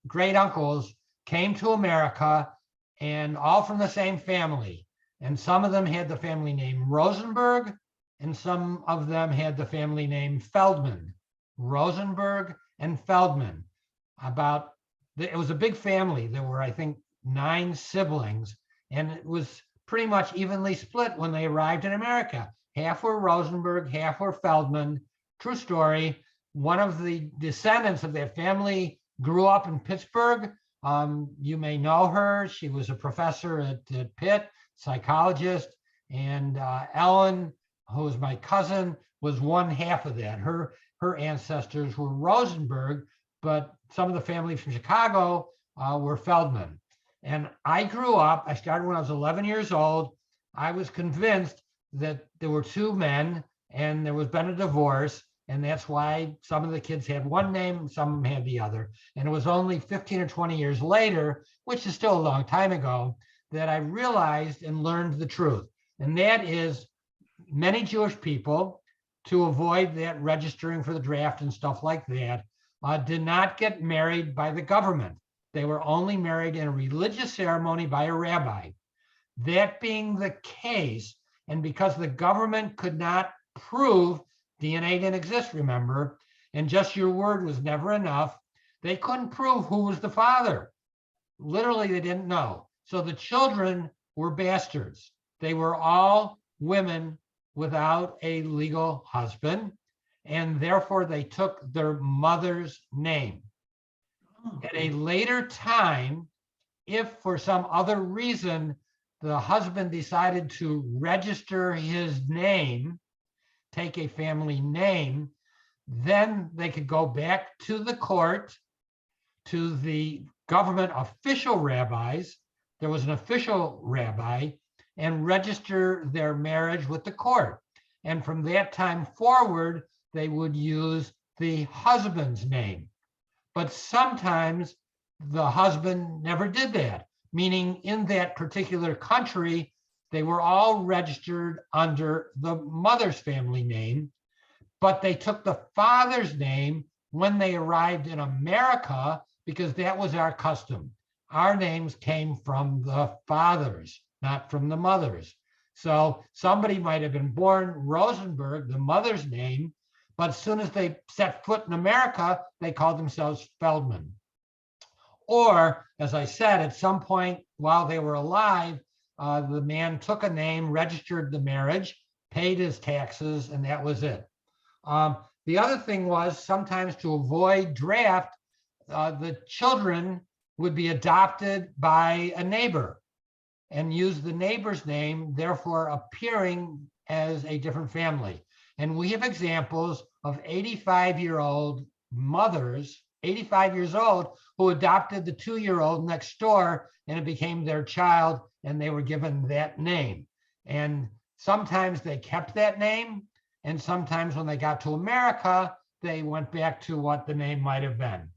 Speaker 2: great uncles came to America, and all from the same family. And some of them had the family name Rosenberg, and some of them had the family name Feldman. Rosenberg and Feldman. It was a big family. There were, I think, 9 siblings, and it was pretty much evenly split when they arrived in America. Half were Rosenberg, half were Feldman. True story. One of the descendants of that family grew up in Pittsburgh. You may know her. She was a professor at Pitt, psychologist. And Ellen, who is my cousin, was one half of that. Her ancestors were Rosenberg, but some of the family from Chicago were Feldman. And I grew up, I started when I was 11 years old. I was convinced that there were 2 men and there was been a divorce. And that's why some of the kids had one name, some of them had the other. And it was only 15 or 20 years later, which is still a long time ago, that I realized and learned the truth. And that is many Jewish people, to avoid that registering for the draft and stuff like that, did not get married by the government. They were only married in a religious ceremony by a rabbi. That being the case, and because the government could not prove DNA didn't exist, remember, and just your word was never enough, they couldn't prove who was the father. Literally, they didn't know. So the children were bastards. They were all women without a legal husband, and therefore they took their mother's name. At a later time, if for some other reason the husband decided to register his name, take a family name, then they could go back to the court, to the government official rabbis. There was an official rabbi, and register their marriage with the court. And from that time forward, they would use the husband's name. But sometimes the husband never did that, meaning in that particular country, they were all registered under the mother's family name, but they took the father's name when they arrived in America, because that was our custom. Our names came from the fathers, not from the mothers. So somebody might have been born Rosenberg, the mother's name, but as soon as they set foot in America, they called themselves Feldman. Or, as I said, at some point while they were alive, the man took a name, registered the marriage, paid his taxes, and that was it. The other thing was, sometimes to avoid draft, the children would be adopted by a neighbor and use the neighbor's name, therefore appearing as a different family. And we have examples of 85-year-old mothers, 85 years old, who adopted the 2-year-old next door, and it became their child, and they were given that name. And sometimes they kept that name, and sometimes when they got to America, they went back to what the name might have been.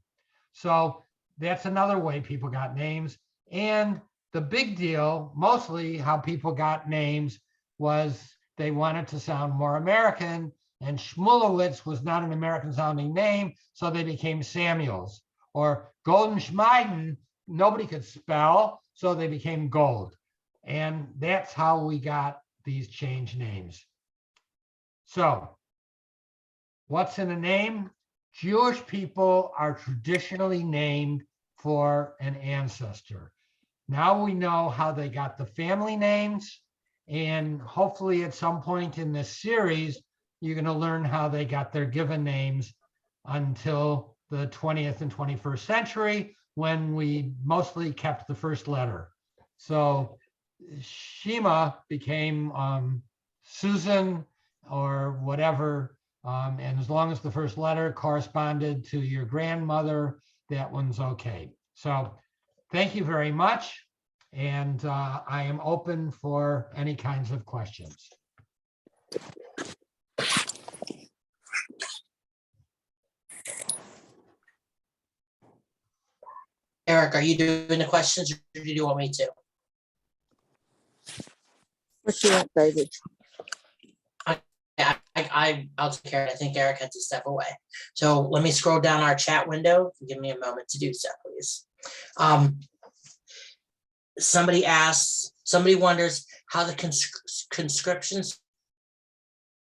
Speaker 2: So that's another way people got names. And the big deal, mostly how people got names, was they wanted to sound more American, and Shmulewitz was not an American sounding name, so they became Samuels. Or Goldenschmeiden, nobody could spell, so they became Gold. And that's how we got these changed names. So what's in a name? Jewish people are traditionally named for an ancestor. Now we know how they got the family names, and hopefully at some point in this series, you're going to learn how they got their given names until the 20th and 21st century, when we mostly kept the first letter. So Shima became Susan or whatever. And as long as the first letter corresponded to your grandmother, that one's okay. So thank you very much. And I am open for any kinds of questions.
Speaker 1: Eric, are you doing the questions, or do you want me to?
Speaker 4: What you want, David?
Speaker 1: I'll take care of it. I think Eric had to step away. So let me scroll down our chat window. Give me a moment to do so, please. Somebody wonders how the conscription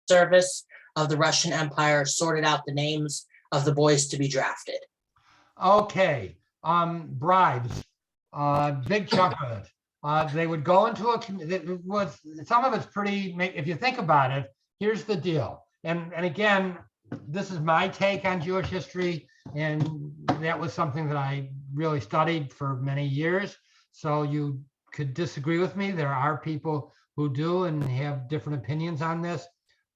Speaker 1: service of the Russian Empire sorted out the names of the boys to be drafted.
Speaker 2: Okay, bribes, big chunk of it. They would go into some of it's pretty, if you think about it, here's the deal. And again, this is my take on Jewish history, and that was something that I really studied for many years. So you could disagree with me. There are people who do and have different opinions on this,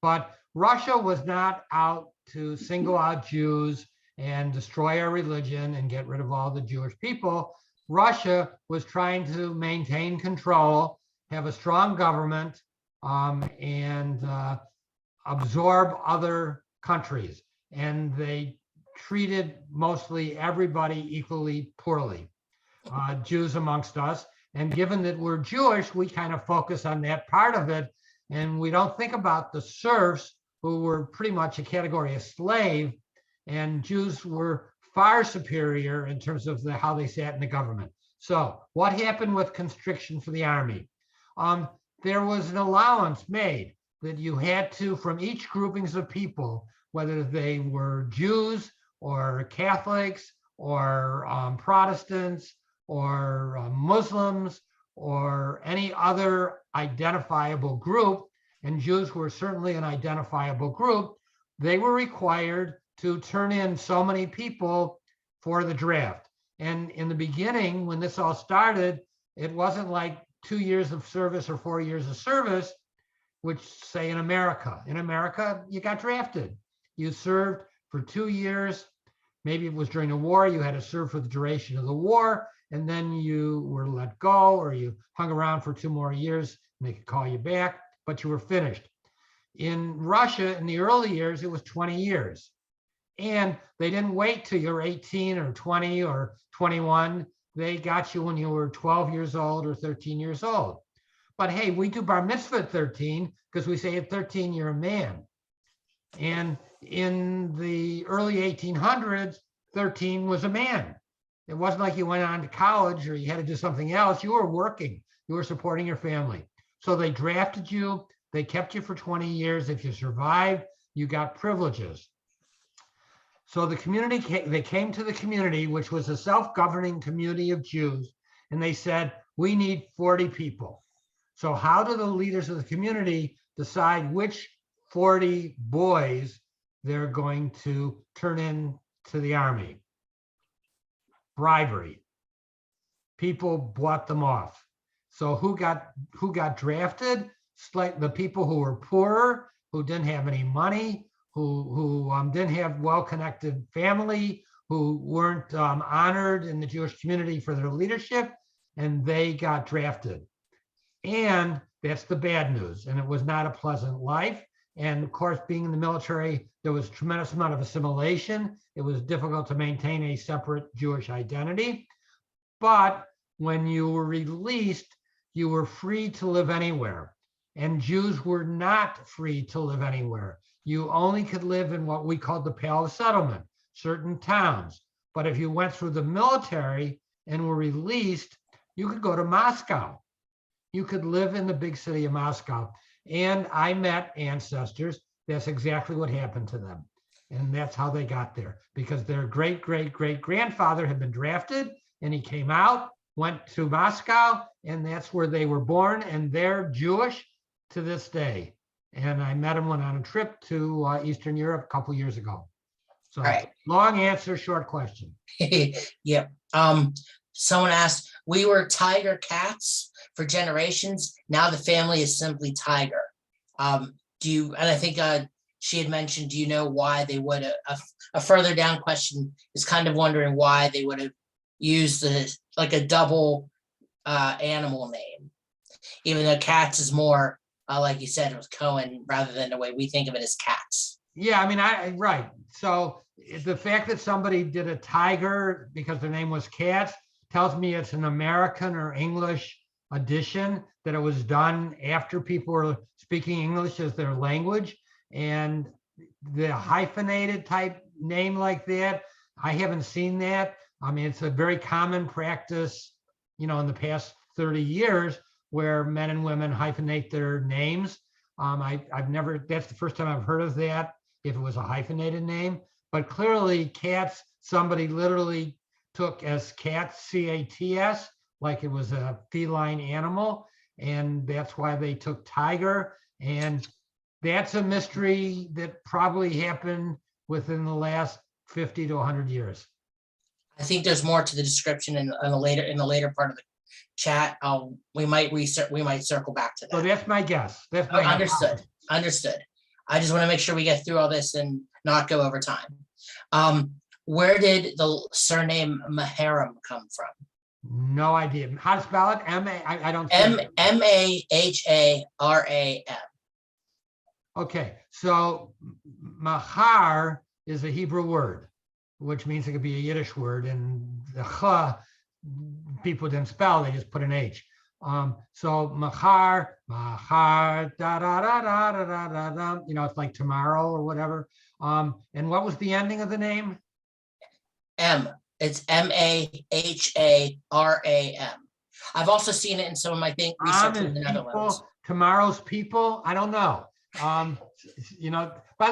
Speaker 2: but Russia was not out to single out Jews and destroy our religion and get rid of all the Jewish people. Russia was trying to maintain control, have a strong government, and absorb other countries. And they treated mostly everybody equally poorly, Jews amongst us. And given that we're Jewish, we kind of focus on that part of it. And we don't think about the serfs, who were pretty much a category of slave, and Jews were far superior in terms of how they sat in the government. So what happened with conscription for the army? There was an allowance made that you had to, from each groupings of people, whether they were Jews or Catholics or Protestants or Muslims or any other identifiable group, and Jews were certainly an identifiable group, they were required to turn in so many people for the draft. And in the beginning, when this all started, it wasn't like 2 years of service or 4 years of service, which say in America. In America, you got drafted. You served for 2 years. Maybe it was during the war, you had to serve for the duration of the war, and then you were let go, or you hung around for 2 more years and they could call you back, but you were finished. In Russia, in the early years, it was 20 years. And they didn't wait till you're 18 or 20 or 21. They got you when you were 12 years old or 13 years old. But hey, we do bar mitzvah at 13 because we say at 13 you're a man. And in the early 1800s, 13 was a man. It wasn't like you went on to college or you had to do something else. You were working. You were supporting your family. So they drafted you. They kept you for 20 years. If you survived, you got privileges. So the community, they came to the community, which was a self-governing community of Jews, and they said, we need 40 people. So how do the leaders of the community decide which 40 boys they're going to turn in to the army? Bribery. People bought them off. So who got drafted? Like the people who were poorer, who didn't have any money, who didn't have well-connected family, who weren't honored in the Jewish community for their leadership, and they got drafted. And that's the bad news. And it was not a pleasant life. And of course, being in the military, there was a tremendous amount of assimilation. It was difficult to maintain a separate Jewish identity. But when you were released, you were free to live anywhere. And Jews were not free to live anywhere. You only could live in what we called the Pale of Settlement, certain towns. But if you went through the military and were released, you could go to Moscow. You could live in the big city of Moscow. And I met ancestors. That's exactly what happened to them. And that's how they got there, because their great-great-great-grandfather had been drafted, and he came out, went to Moscow, and that's where they were born, and they're Jewish to this day. and I met him when on a trip to Eastern Europe a couple years ago. So
Speaker 1: Right.
Speaker 2: long answer, short question.
Speaker 1: Yep. Someone asked, we were tiger cats for generations. Now the family is simply Tiger. And I think she had mentioned, do you know why they would a further down question is kind of wondering why they would have used like a double animal name, even though cats is more like you said, it was Cohen rather than the way we think of it as cats.
Speaker 2: Yeah, I mean, right. So the fact that somebody did a tiger because their name was Cats tells me it's an American or English addition, that it was done after people were speaking English as their language. And the hyphenated type name like that, I haven't seen that. I mean, it's a very common practice, in the past 30 years where men and women hyphenate their names. I've never, that's the first time I've heard of that, if it was a hyphenated name. But clearly Cats, somebody literally took as Cats, C-A-T-S, like it was a feline animal. And that's why they took Tiger. And that's a mystery that probably happened within the last 50 to 100 years.
Speaker 1: I think there's more to the description in the later part of the chat. We might circle back to that.
Speaker 2: So that's my guess. That's my
Speaker 1: Understood. Understood. I just want to make sure we get through all this and not go over time. Where did the surname Maharam come from?
Speaker 2: No idea. How to spell it? I don't.
Speaker 1: M-A-H-A-R-A-M.
Speaker 2: Okay, so mahar is a Hebrew word, which means it could be a Yiddish word, and the ch people didn't spell; they just put an H. So mahar, da da da da da da da da. It's like tomorrow or whatever. And what was the ending of the name?
Speaker 1: It's M-A-H-A-R-A-M. I've also seen it in some of my research in the Netherlands.
Speaker 2: Tomorrow's people. I don't know. By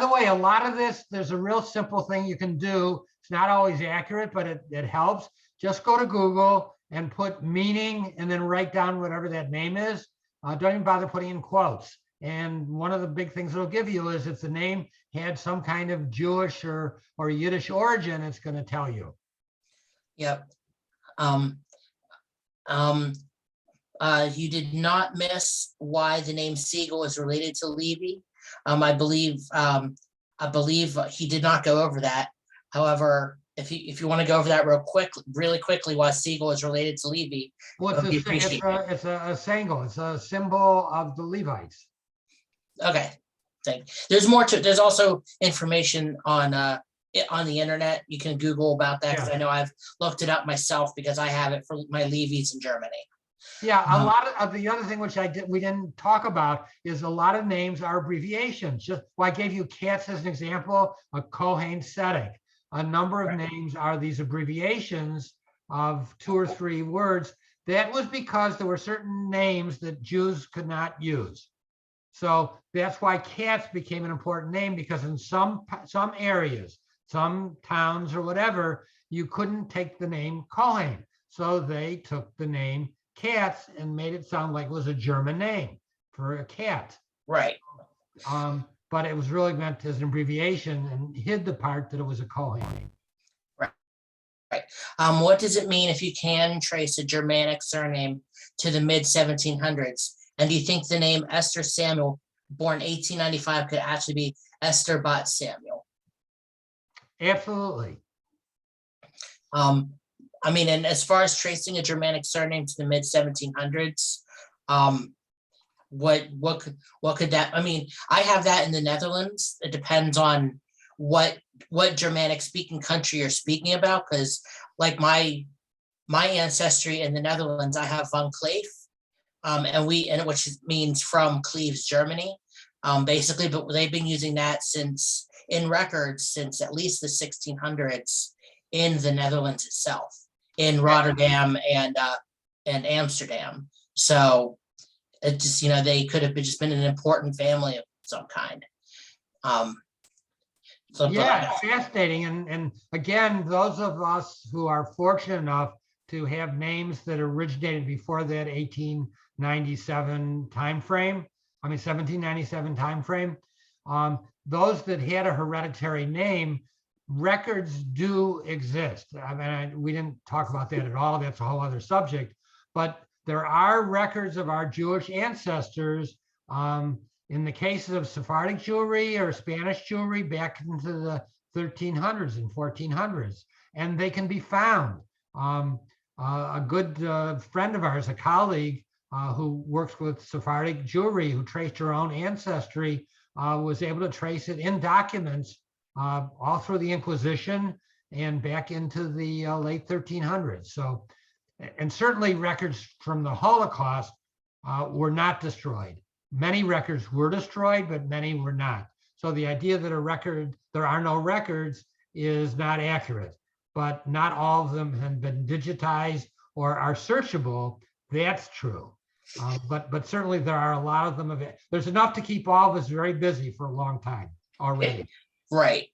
Speaker 2: the way, a lot of this, there's a real simple thing you can do. It's not always accurate, but it helps. Just go to Google and put meaning and then write down whatever that name is. Don't even bother putting in quotes. And one of the big things it'll give you is if the name had some kind of Jewish or Yiddish origin, it's going to tell you.
Speaker 1: Yep. You did not miss why the name Siegel is related to Levy. I believe he did not go over that. However, if you want to go over that really quickly, why Siegel is related to Levy,
Speaker 2: well, it's a sangle. It's a symbol of the Levites.
Speaker 1: Okay, there's more to. There's also information on the internet. You can Google about that because I know I've looked it up myself because I have it for my Levies in Germany.
Speaker 2: Yeah, a lot of the other thing which we didn't talk about is a lot of names are abbreviations. I gave you Cats as an example, a Kohen Tzedek. A number of names are these abbreviations of 2 or 3 words. That was because there were certain names that Jews could not use. So that's why Cats became an important name, because in some areas, some towns or whatever, you couldn't take the name Kohen. So they took the name Cats and made it sound like it was a German name for a cat.
Speaker 1: Right.
Speaker 2: But it was really meant as an abbreviation and hid the part that it was a Kohen.
Speaker 1: Right. What does it mean if you can trace a Germanic surname to the mid-1700s? And do you think the name Esther Samuel, born 1895, could actually be Esther Bat Samuel?
Speaker 2: Absolutely.
Speaker 1: And as far as tracing a Germanic surname to the mid-1700s, what could that? I have that in the Netherlands. It depends on what Germanic speaking country you're speaking about, because like my ancestry in the Netherlands, I have Van Cleef, which means from Cleves, Germany, basically. But they've been using that in records since at least the 1600s in the Netherlands itself, in Rotterdam and Amsterdam. So it just, they could have been an important family of some kind.
Speaker 2: Fascinating. And again, those of us who are fortunate enough to have names that originated before that 1897 timeframe, 1797 timeframe. Those that had a hereditary name, records do exist. I mean, we didn't talk about that at all. That's a whole other subject. But there are records of our Jewish ancestors in the cases of Sephardic Jewry or Spanish Jewry back into the 1300s and 1400s, and they can be found. A good friend of ours, a colleague who works with Sephardic Jewry, who traced her own ancestry, was able to trace it in documents all through the Inquisition and back into the late 1300s. So, and certainly records from the Holocaust were not destroyed. Many records were destroyed, but many were not. So the idea that there are no records is not accurate, but not all of them have been digitized or are searchable. That's true. But certainly there are a lot of them. There's enough to keep all of us very busy for a long time already.
Speaker 1: Right.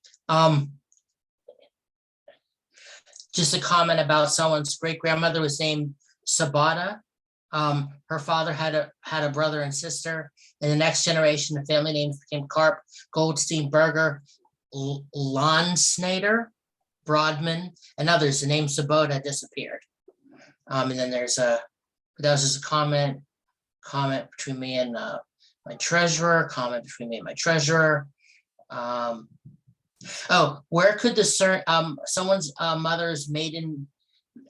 Speaker 1: Just a comment about someone's great grandmother was named Sabata. Her father had a brother and sister. In the next generation, the family names became Karp, Goldstein, Berger, Lonsnader, Broadman, and others. The name Sabota disappeared. And then that was just a comment between me and my treasurer, where could someone's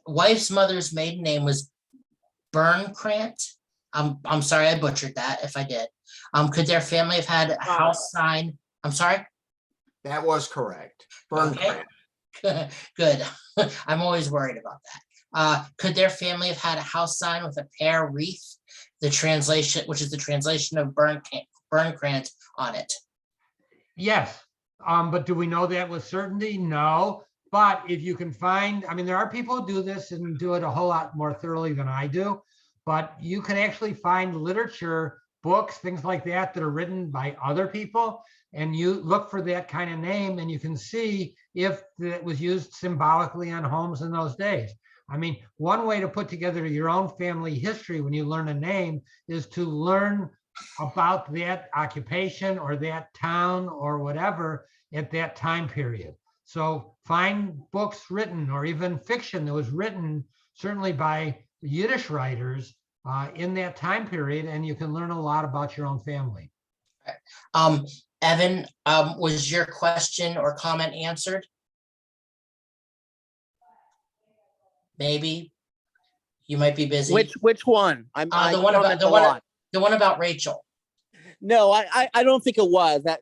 Speaker 1: wife's mother's maiden name was Bernkrant? I'm sorry, I butchered that if I did. Could their family have had a house sign? I'm sorry?
Speaker 5: That was correct.
Speaker 1: Okay. Good. I'm always worried about that. Could their family have had a house sign with a pear wreath, which is the translation of Bernkrant on it?
Speaker 2: Yes, but do we know that with certainty? No. But if you can find, I mean, there are people who do this and do it a whole lot more thoroughly than I do, but you can actually find literature, books, things like that are written by other people, and you look for that kind of name and you can see if it was used symbolically on homes in those days. I mean, one way to put together your own family history when you learn a name is to learn about that occupation or that town or whatever at that time period. So find books written or even fiction that was written certainly by Yiddish writers in that time period, and you can learn a lot about your own family.
Speaker 1: Evan, was your question or comment answered? Maybe you might be busy.
Speaker 6: Which one? I
Speaker 1: the one about
Speaker 6: comment a lot.
Speaker 1: the one about Rachel.
Speaker 6: No, I don't think it was. That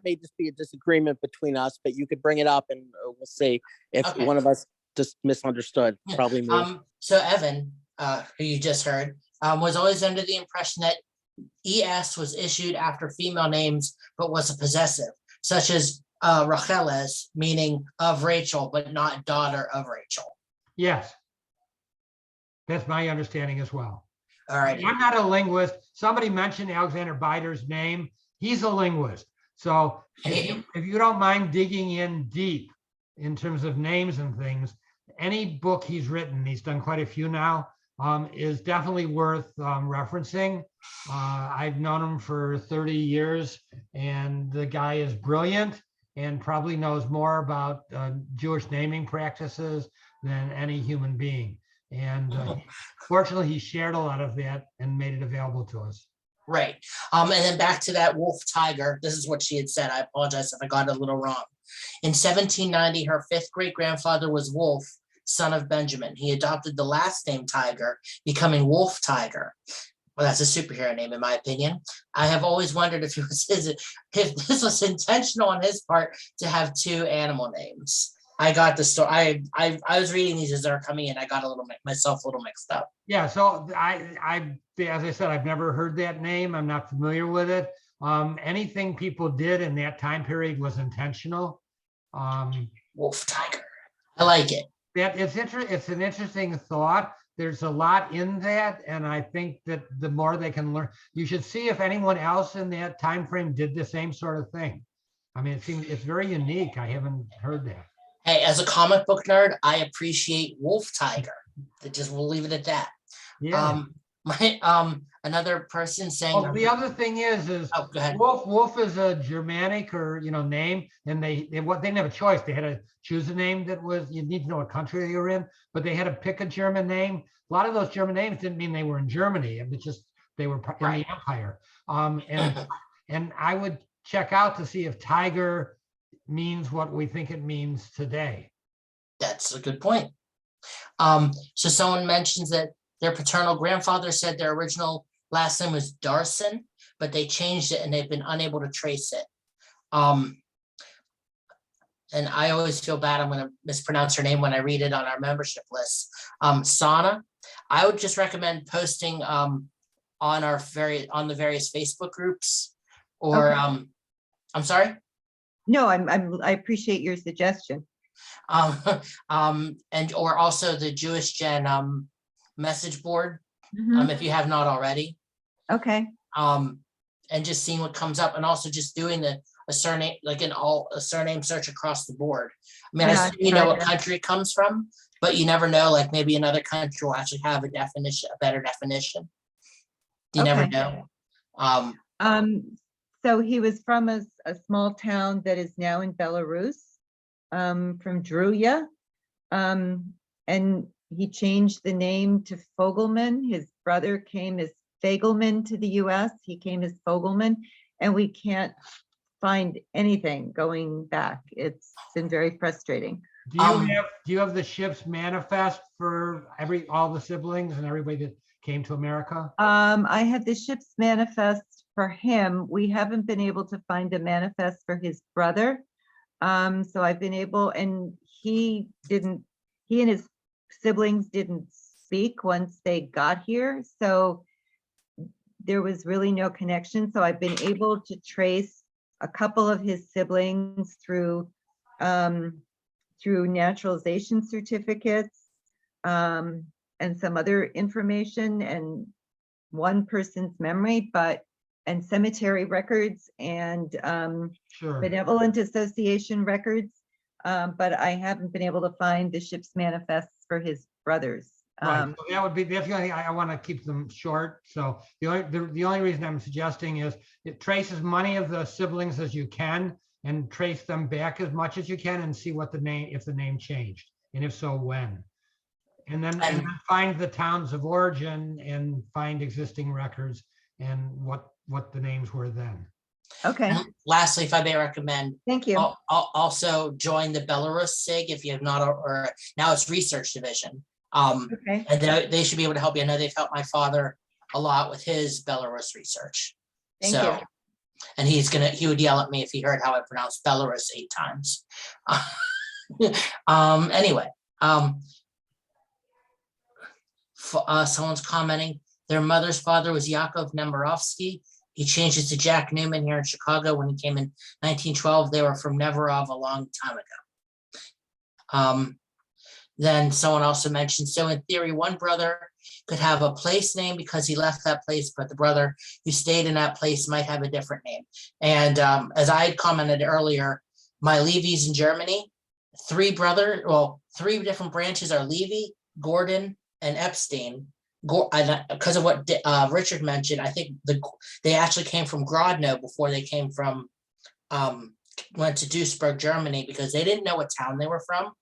Speaker 6: may just be a disagreement between us, but you could bring it up and we'll see if
Speaker 1: Okay.
Speaker 6: one of us just misunderstood. Probably me.
Speaker 1: So Evan, who you just heard, was always under the impression that ES was issued after female names, but was a possessive, such as Racheles, meaning of Rachel, but not daughter of Rachel.
Speaker 2: Yes, that's my understanding as well.
Speaker 1: All right.
Speaker 2: I'm not a linguist. Somebody mentioned Alexander Bider's name. He's a linguist. So if you don't mind digging in deep in terms of names and things, any book he's written, he's done quite a few now, is definitely worth referencing. I've known him for 30 years, and the guy is brilliant and probably knows more about Jewish naming practices than any human being. And fortunately, he shared a lot of that and made it available to us.
Speaker 1: Right. And then back to that wolf tiger. This is what she had said. I apologize if I got it a little wrong. In 1790, her fifth great grandfather was Wolf, son of Benjamin. He adopted the last name Tiger, becoming Wolf Tiger. Well, that's a superhero name, in my opinion. I have always wondered if if this was intentional on his part to have two animal names. I got the story. I was reading these as they're coming in. I got myself a little mixed up.
Speaker 2: Yeah. So as I said, I've never heard that name. I'm not familiar with it. Anything people did in that time period was intentional.
Speaker 1: Wolf Tiger. I like it.
Speaker 2: It's an interesting thought. There's a lot in that, and I think that the more they can learn, you should see if anyone else in that time frame did the same sort of thing. I mean, it's very unique. I haven't heard that.
Speaker 1: Hey, as a comic book nerd, I appreciate Wolf Tiger. We'll leave it at that.
Speaker 2: Yeah.
Speaker 1: another person saying,
Speaker 2: Well, the other thing is
Speaker 1: oh, go ahead.
Speaker 2: Wolf is a Germanic or, name, and they didn't have a choice. They had to choose a name that was, you need to know what country you're in, but they had to pick a German name. A lot of those German names didn't mean they were in Germany. It was just, they were in
Speaker 1: Right.
Speaker 2: the empire. And I would check out to see if tiger means what we think it means today.
Speaker 1: That's a good point. So someone mentions that their paternal grandfather said their original last name was Darson, but they changed it and they've been unable to trace it. And I always feel bad I'm gonna mispronounce her name when I read it on our membership list. Sana, I would just recommend posting on the various Facebook groups or
Speaker 7: Okay.
Speaker 1: I'm sorry.
Speaker 7: No, I appreciate your suggestion.
Speaker 1: Or also the Jewish Gen message board,
Speaker 7: Mhm.
Speaker 1: if you have not already.
Speaker 7: Okay,
Speaker 1: And just seeing what comes up and also just doing a surname, like a surname search across the board. I mean, I
Speaker 7: Yeah,
Speaker 1: assume you know
Speaker 7: try
Speaker 1: what
Speaker 7: to-
Speaker 1: country it comes from, but you never know, like maybe another country will actually have a definition, a better definition. You never
Speaker 7: Okay.
Speaker 1: know.
Speaker 7: So he was from a small town that is now in Belarus, from Druya. And he changed the name to Fogelman. His brother came as Fagelman to the US. He came as Fogelman, and we can't find anything going back. It's been very frustrating.
Speaker 2: Do you have the ship's manifest for all the siblings and everybody that came to America?
Speaker 7: I have the ship's manifest for him. We haven't been able to find a manifest for his brother. So I've been able, and he and his siblings didn't speak once they got here. So there was really no connection. So I've been able to trace a couple of his siblings through naturalization certificates, and some other information, and one person's memory, and cemetery records, and
Speaker 2: Sure.
Speaker 7: benevolent association records. But I haven't been able to find the ship's manifests for his brothers.
Speaker 2: Right, so that's the only thing. I want to keep them short. So the only reason I'm suggesting is it trace as many of the siblings as you can and trace them back as much as you can and see what if the name changed, and if so, when. And then find the towns of origin and find existing records and what the names were then.
Speaker 7: Okay,
Speaker 1: And lastly, if I may recommend,
Speaker 7: thank you.
Speaker 1: I'll also join the Belarus SIG if you have not, or now it's Research Division.
Speaker 7: Okay,
Speaker 1: And they should be able to help you. I know they've helped my father a lot with his Belarus research.
Speaker 7: Thank
Speaker 1: So,
Speaker 7: you.
Speaker 1: and he would yell at me if he heard how I pronounced Belarus 8 times. Anyway, someone's commenting, their mother's father was Yakov Nemirovsky. He changed it to Jack Newman here in Chicago when he came in 1912. They were from Neverov a long time ago. Then someone also mentioned, so in theory, one brother could have a place name because he left that place, but the brother who stayed in that place might have a different name. And as I had commented earlier, my Levy's in Germany, three different branches are Levy, Gordon, and Epstein. Because of what Richard mentioned, I think they actually came from Grodno before they came from, went to Duisburg, Germany, because they didn't know what town they were from,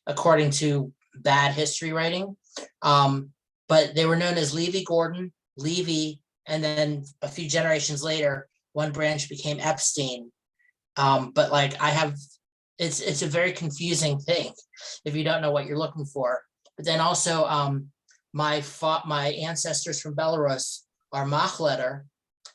Speaker 1: according to bad history writing. But they were known as Levy Gordon, Levy, and then a few generations later, one branch became Epstein. But like it's a very confusing thing if you don't know what you're looking for. But then also, my ancestors from Belarus are Machletter.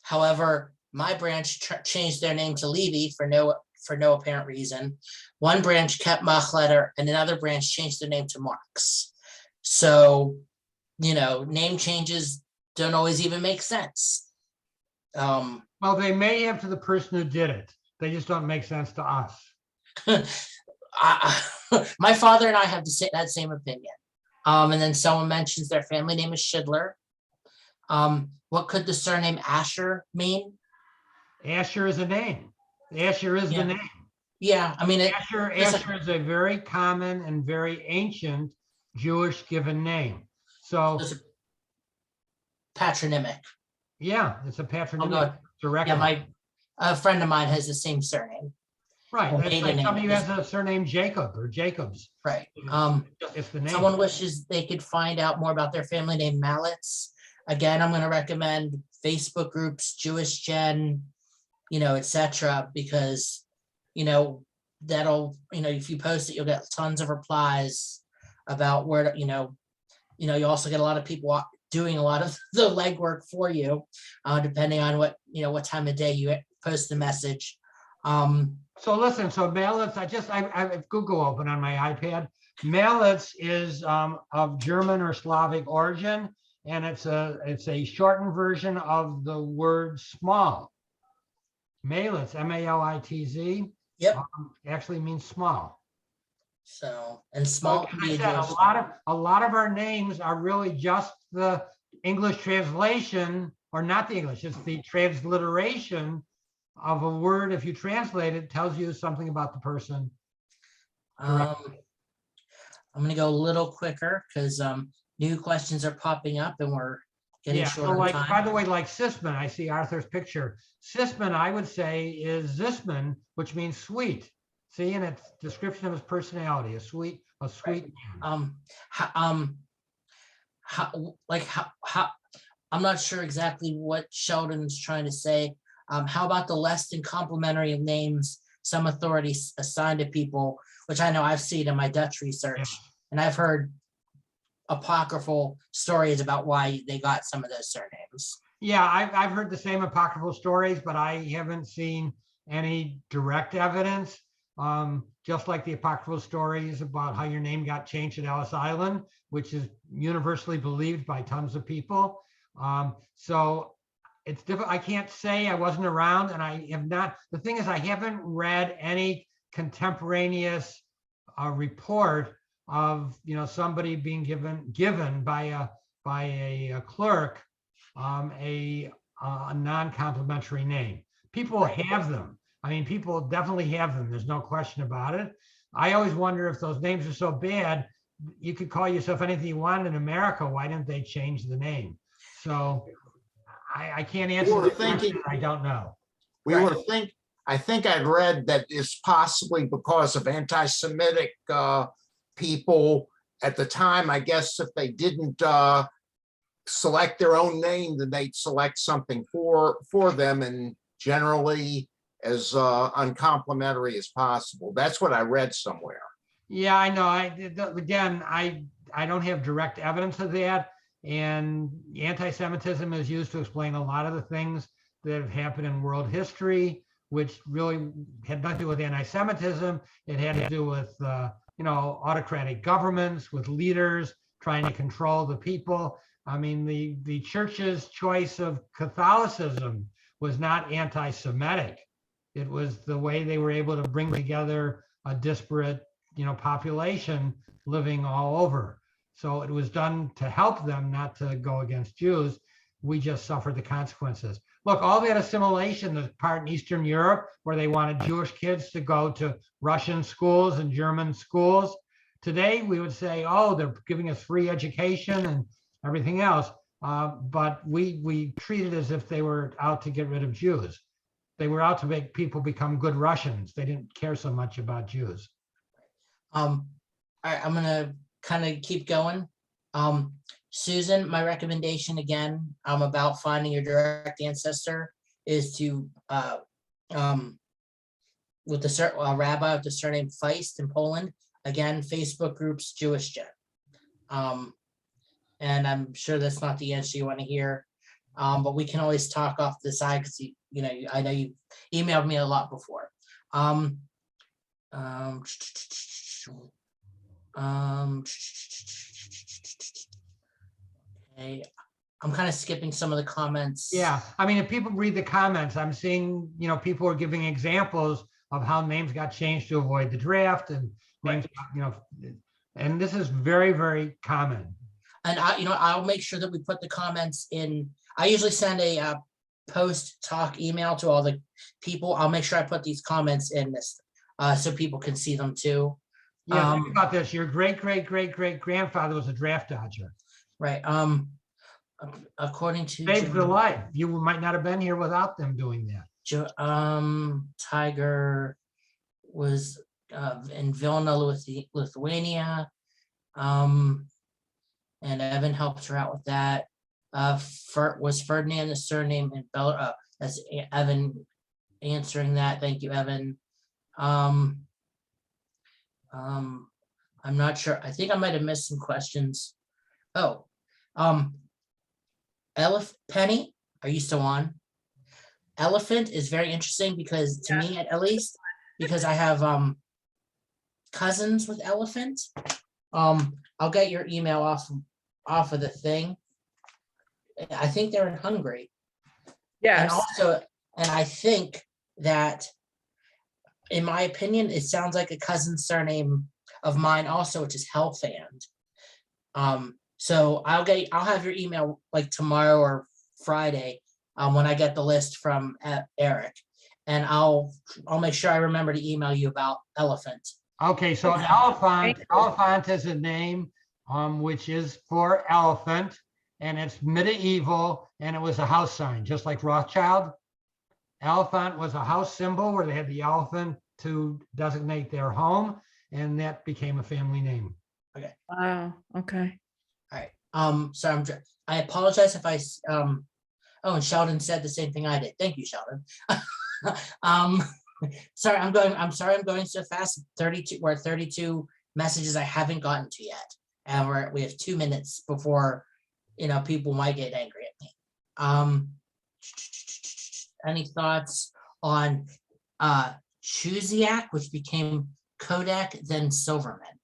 Speaker 1: However, my branch changed their name to Levy for no apparent reason. One branch kept Machletter and another branch changed their name to Marx. So, name changes don't always even make sense.
Speaker 2: Well, they may have to the person who did it. They just don't make sense to us.
Speaker 1: My father and I have that same opinion. And then someone mentions their family name is Schindler. What could the surname Asher mean?
Speaker 2: Asher is a name. Asher is the name.
Speaker 1: Yeah, I mean,
Speaker 2: Asher is a very common and very ancient Jewish given name. So
Speaker 1: patronymic.
Speaker 2: Yeah, it's a
Speaker 1: I'll
Speaker 2: patronymic
Speaker 1: go,
Speaker 2: direct.
Speaker 1: yeah, a friend of mine has the same surname,
Speaker 2: Right,
Speaker 1: well,
Speaker 2: it's
Speaker 1: maiden
Speaker 2: like
Speaker 1: name
Speaker 2: somebody who
Speaker 1: is-
Speaker 2: has a surname Jacob or Jacobs.
Speaker 1: right?
Speaker 2: It's the name.
Speaker 1: Someone wishes they could find out more about their family name Mallets. Again, I'm gonna recommend Facebook groups, Jewish Gen, etc. because, that'll, if you post it, you'll get tons of replies about where, you also get a lot of people doing a lot of the legwork for you, depending on what time of day you post the message.
Speaker 2: So listen, so Mallets, I have Google open on my iPad. Mallets is of German or Slavic origin, and it's a shortened version of the word small. Malitz, M-A-L-I-T-Z,
Speaker 1: Yep.
Speaker 2: actually means small.
Speaker 1: So, and
Speaker 2: So
Speaker 1: small
Speaker 2: like
Speaker 1: can
Speaker 2: I
Speaker 1: be a
Speaker 2: said,
Speaker 1: Jewish.
Speaker 2: a lot of our names are really just the English translation, or not the English, it's the transliteration of a word. If you translate it, tells you something about the person.
Speaker 1: I'm gonna go a little quicker because new questions are popping up and we're getting
Speaker 2: Yeah,
Speaker 1: short
Speaker 2: so
Speaker 1: on
Speaker 2: like,
Speaker 1: time.
Speaker 2: by the way, like Sisman, I see Arthur's picture. Sisman, I would say, is Zisman, which means sweet. See, and it's description of his personality, a sweet man.
Speaker 1: How, I'm not sure exactly what Sheldon's trying to say. How about the less than complimentary of names some authorities assign to people, which I know I've seen in my Dutch research,
Speaker 2: Yeah.
Speaker 1: and I've heard apocryphal stories about why they got some of those surnames.
Speaker 2: Yeah, I've heard the same apocryphal stories, but I haven't seen any direct evidence. Just like the apocryphal stories about how your name got changed at Ellis Island, which is universally believed by tons of people. So it's difficult. I can't say, I wasn't around, and I have not. The thing is, I haven't read any contemporaneous report of somebody being given by a clerk a non-complimentary name. People have them. I mean, people definitely have them. There's no question about it. I always wonder if those names are so bad, you could call yourself anything you want in America. Why didn't they change the name? So I can't answer the question. I don't know.
Speaker 5: I think I'd read that it's possibly because of anti-Semitic people at the time. I guess if they didn't select their own name, then they'd select something for them, and generally as uncomplimentary as possible. That's what I read somewhere.
Speaker 2: Yeah, I know. I don't have direct evidence of that. And anti-Semitism is used to explain a lot of the things that have happened in world history, which really had nothing to do with anti-Semitism. It had to do with, autocratic governments, with leaders trying to control the people. I mean, the church's choice of Catholicism was not anti-Semitic. It was the way they were able to bring together a disparate, population living all over. So it was done to help them, not to go against Jews. We just suffered the consequences. Look, all that assimilation, the part in Eastern Europe where they wanted Jewish kids to go to Russian schools and German schools. Today, we would say, oh, they're giving us free education and everything else. But we treated as if they were out to get rid of Jews. They were out to make people become good Russians. They didn't care so much about Jews.
Speaker 1: All right, I'm gonna kind of keep going. Susan, my recommendation again, about finding your direct ancestor is to with the rabbi with the surname Feist in Poland. Again, Facebook groups Jewish Gen. And I'm sure that's not the answer you want to hear, but we can always talk off the side because I know you emailed me a lot before. Okay, I'm kind of skipping some of the comments.
Speaker 2: Yeah, I mean, if people read the comments, I'm seeing, people are giving examples of how names got changed to avoid the draft, and names, and this is very, very common.
Speaker 1: And I'll make sure that we put the comments in. I usually send a post-talk email to all the people. I'll make sure I put these comments in this so people can see them too.
Speaker 2: Yeah, think about this. Your great grandfather was a draft dodger.
Speaker 1: Right. according to
Speaker 2: Saved the life. You might not have been here without them doing that.
Speaker 1: Tiger was in Vilna, Lithuania. And Evan helped her out with that. Was Ferdinand the surname in that's Evan answering that. Thank you, Evan. I'm not sure. I think I might have missed some questions. Oh, Penny, are you still on? Elephant is very interesting because to me, at least, because I have cousins with elephant. I'll get your email off of the thing. I think they're in Hungary. And
Speaker 4: Yes.
Speaker 1: also, and I think that, in my opinion, it sounds like a cousin surname of mine also, which is Hellfand. So I'll have your email like tomorrow or Friday when I get the list from Eric, and I'll make sure I remember to email you about elephant.
Speaker 2: Okay, so elephant is a name which is for elephant, and it's medieval, and it was a house sign, just like Rothschild. Elephant was a house symbol where they had the elephant to designate their home, and that became a family name.
Speaker 4: Wow, okay.
Speaker 1: All right. So I apologize if I oh, and Sheldon said the same thing I did. Thank you, Sheldon. Sorry, I'm going so fast. 32, we're at 32 messages I haven't gotten to yet. And we have 2 minutes before, people might get angry at me. Any thoughts on Chuziak, which became Kodak, then Silverman?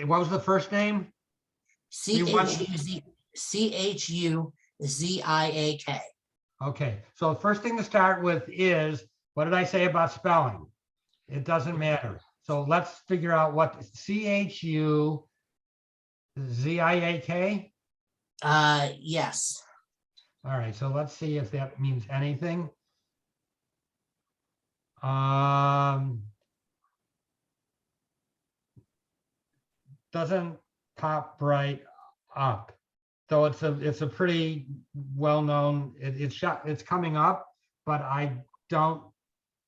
Speaker 2: What was the first name?
Speaker 1: Chuziak.
Speaker 2: Okay, so the first thing to start with is, what did I say about spelling? It doesn't matter. So let's figure out what Chuziak.
Speaker 1: Yes.
Speaker 2: All right, so let's see if that means anything. Doesn't pop right up. So it's a pretty well-known, it's coming up, but I don't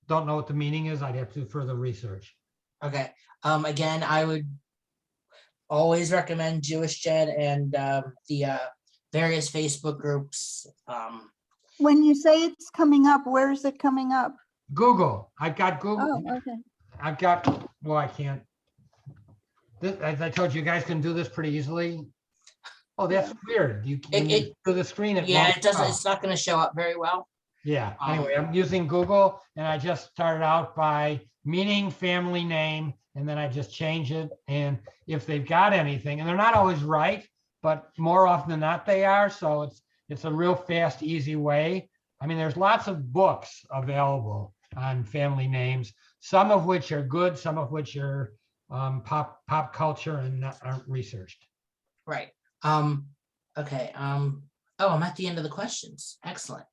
Speaker 2: know what the meaning is. I'd have to do further research.
Speaker 1: Okay. Again, I would always recommend Jewish Gen and the various Facebook groups.
Speaker 8: When you say it's coming up, where is it coming up?
Speaker 2: Google. I've got Google.
Speaker 8: Oh, okay.
Speaker 2: I've got, well, I can't. This, as I told you, you guys can do this pretty easily. Oh, that's weird. When you do the screen, it
Speaker 1: Yeah,
Speaker 2: won't
Speaker 1: it doesn't.
Speaker 2: show.
Speaker 1: It's not going to show up very well.
Speaker 2: Yeah, anyway, I'm using Google, and I just started out by meaning family name, and then I just change it. And if they've got anything, and they're not always right, but more often than not they are. So it's a real fast, easy way. I mean, there's lots of books available on family names, some of which are good, some of which are pop culture and aren't researched.
Speaker 1: Right. Okay. Oh, I'm at the end of the questions. Excellent.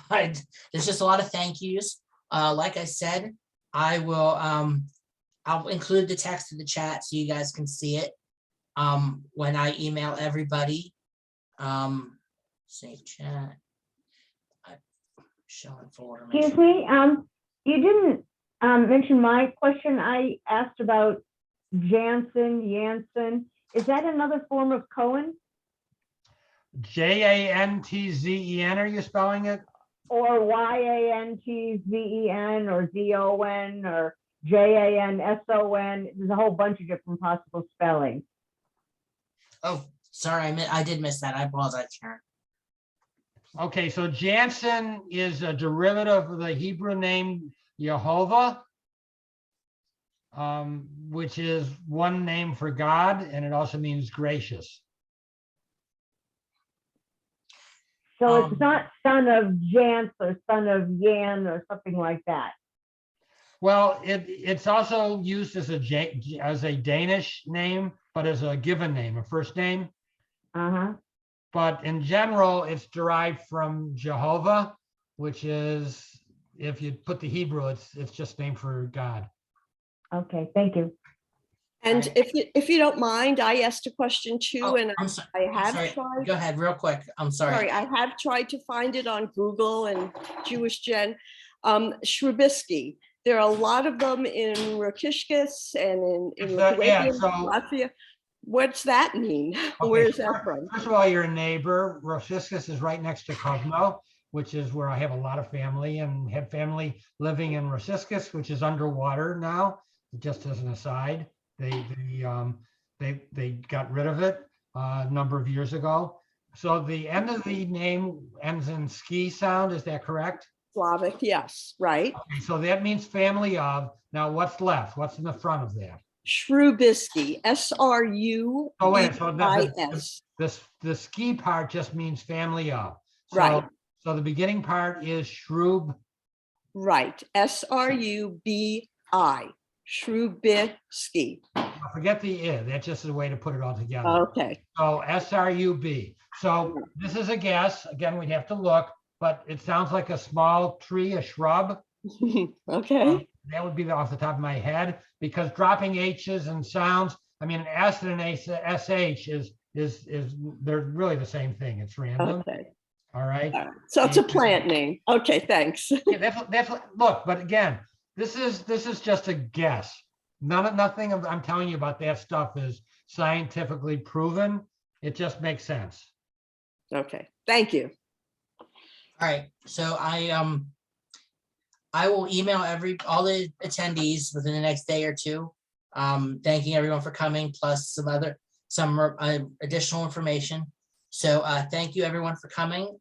Speaker 1: There's just a lot of thank yous. Like I said, I'll include the text in the chat so you guys can see it when I email everybody. Save chat. Showing folder.
Speaker 9: Excuse me, you didn't mention my question I asked about Jansen. Is that another form of Cohen?
Speaker 2: Jantzen, are you spelling it?
Speaker 9: Or Yantzen or Zon or Janson? There's a whole bunch of different possible spellings.
Speaker 1: Oh, sorry, I did miss that. I apologize, Karen.
Speaker 2: Okay, so Jansen is a derivative of the Hebrew name Jehovah, which is one name for God, and it also means gracious.
Speaker 9: So it's not son of Jans or son of Yan or something like that.
Speaker 2: Well, it's also used as a Danish name, but as a given name, a first name.
Speaker 9: Uh-huh.
Speaker 2: But in general, it's derived from Jehovah, which is, if you put the Hebrew, it's just named for God.
Speaker 9: Okay, thank you.
Speaker 10: And
Speaker 1: Right.
Speaker 10: if you don't mind, I asked a question too,
Speaker 1: Oh,
Speaker 10: and
Speaker 1: I'm so-
Speaker 10: I
Speaker 1: I'm
Speaker 10: have
Speaker 1: sorry.
Speaker 10: tried.
Speaker 1: Go ahead, real quick. I'm sorry.
Speaker 10: Sorry, I have tried to find it on Google and Jewish Gen. Shrubisky. There are a lot of them in Rokishkis and in
Speaker 2: Yeah,
Speaker 10: Lithuania,
Speaker 2: so-
Speaker 10: Latvia. What's that mean?
Speaker 2: Okay,
Speaker 10: Where is
Speaker 2: so
Speaker 10: that from?
Speaker 2: First of all, you're a neighbor. Rosiscus is right next to Kovno, which is where I have a lot of family and have family living in Rosiscus, which is underwater now. Just as an aside, they got rid of it a number of years ago. So the end of the name ends in ski sound. Is that correct?
Speaker 10: Slavic, yes, right.
Speaker 2: Okay, so that means family of. Now, what's left? What's in the front of that?
Speaker 10: Shrubisky,
Speaker 2: Oh, wait, so
Speaker 10: S-R-U-B-I-S.
Speaker 2: the ski part just means family of. So,
Speaker 10: Right.
Speaker 2: So the beginning part is shrub.
Speaker 10: Right, S-R-U-B-I, Shrubisky.
Speaker 2: Forget the I. That just is a way to put it all together.
Speaker 10: Okay,
Speaker 2: So SRUB. So this is a guess. Again, we'd have to look, but it sounds like a small tree, a shrub.
Speaker 10: okay,
Speaker 2: That would be off the top of my head, because dropping H's and sounds, I mean, an S and an SH is they're really the same thing. It's random.
Speaker 10: okay.
Speaker 2: All right.
Speaker 10: All right. So it's a plant name. Okay, thanks.
Speaker 2: Yeah, that's look, but again, this is just a guess. Nothing I'm telling you about that stuff is scientifically proven. It just makes sense.
Speaker 10: Okay, thank you.
Speaker 1: All right, so I will email all the attendees within the next day or two. Thanking everyone for coming, plus some additional information. So thank you everyone for coming.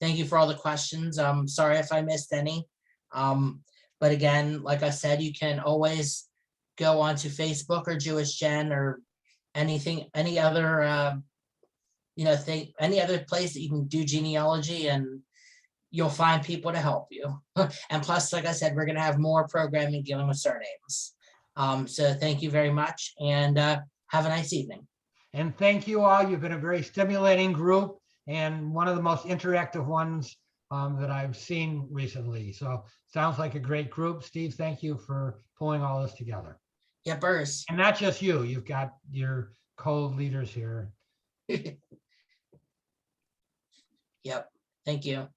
Speaker 1: Thank you for all the questions. Sorry if I missed any. But again, like I said, you can always go onto Facebook or Jewish Gen or anything, any other any other place that you can do genealogy, and you'll find people to help you. And plus, like I said, we're gonna have more programming dealing with surnames. So thank you very much, and have a nice evening.
Speaker 2: And thank you all. You've been a very stimulating group and one of the most interactive ones that I've seen recently. So sounds like a great group. Steve, thank you for pulling all this together.
Speaker 1: Yeah, Burrs.
Speaker 2: And not just you, you've got your co-leaders here.
Speaker 1: Yep, thank you.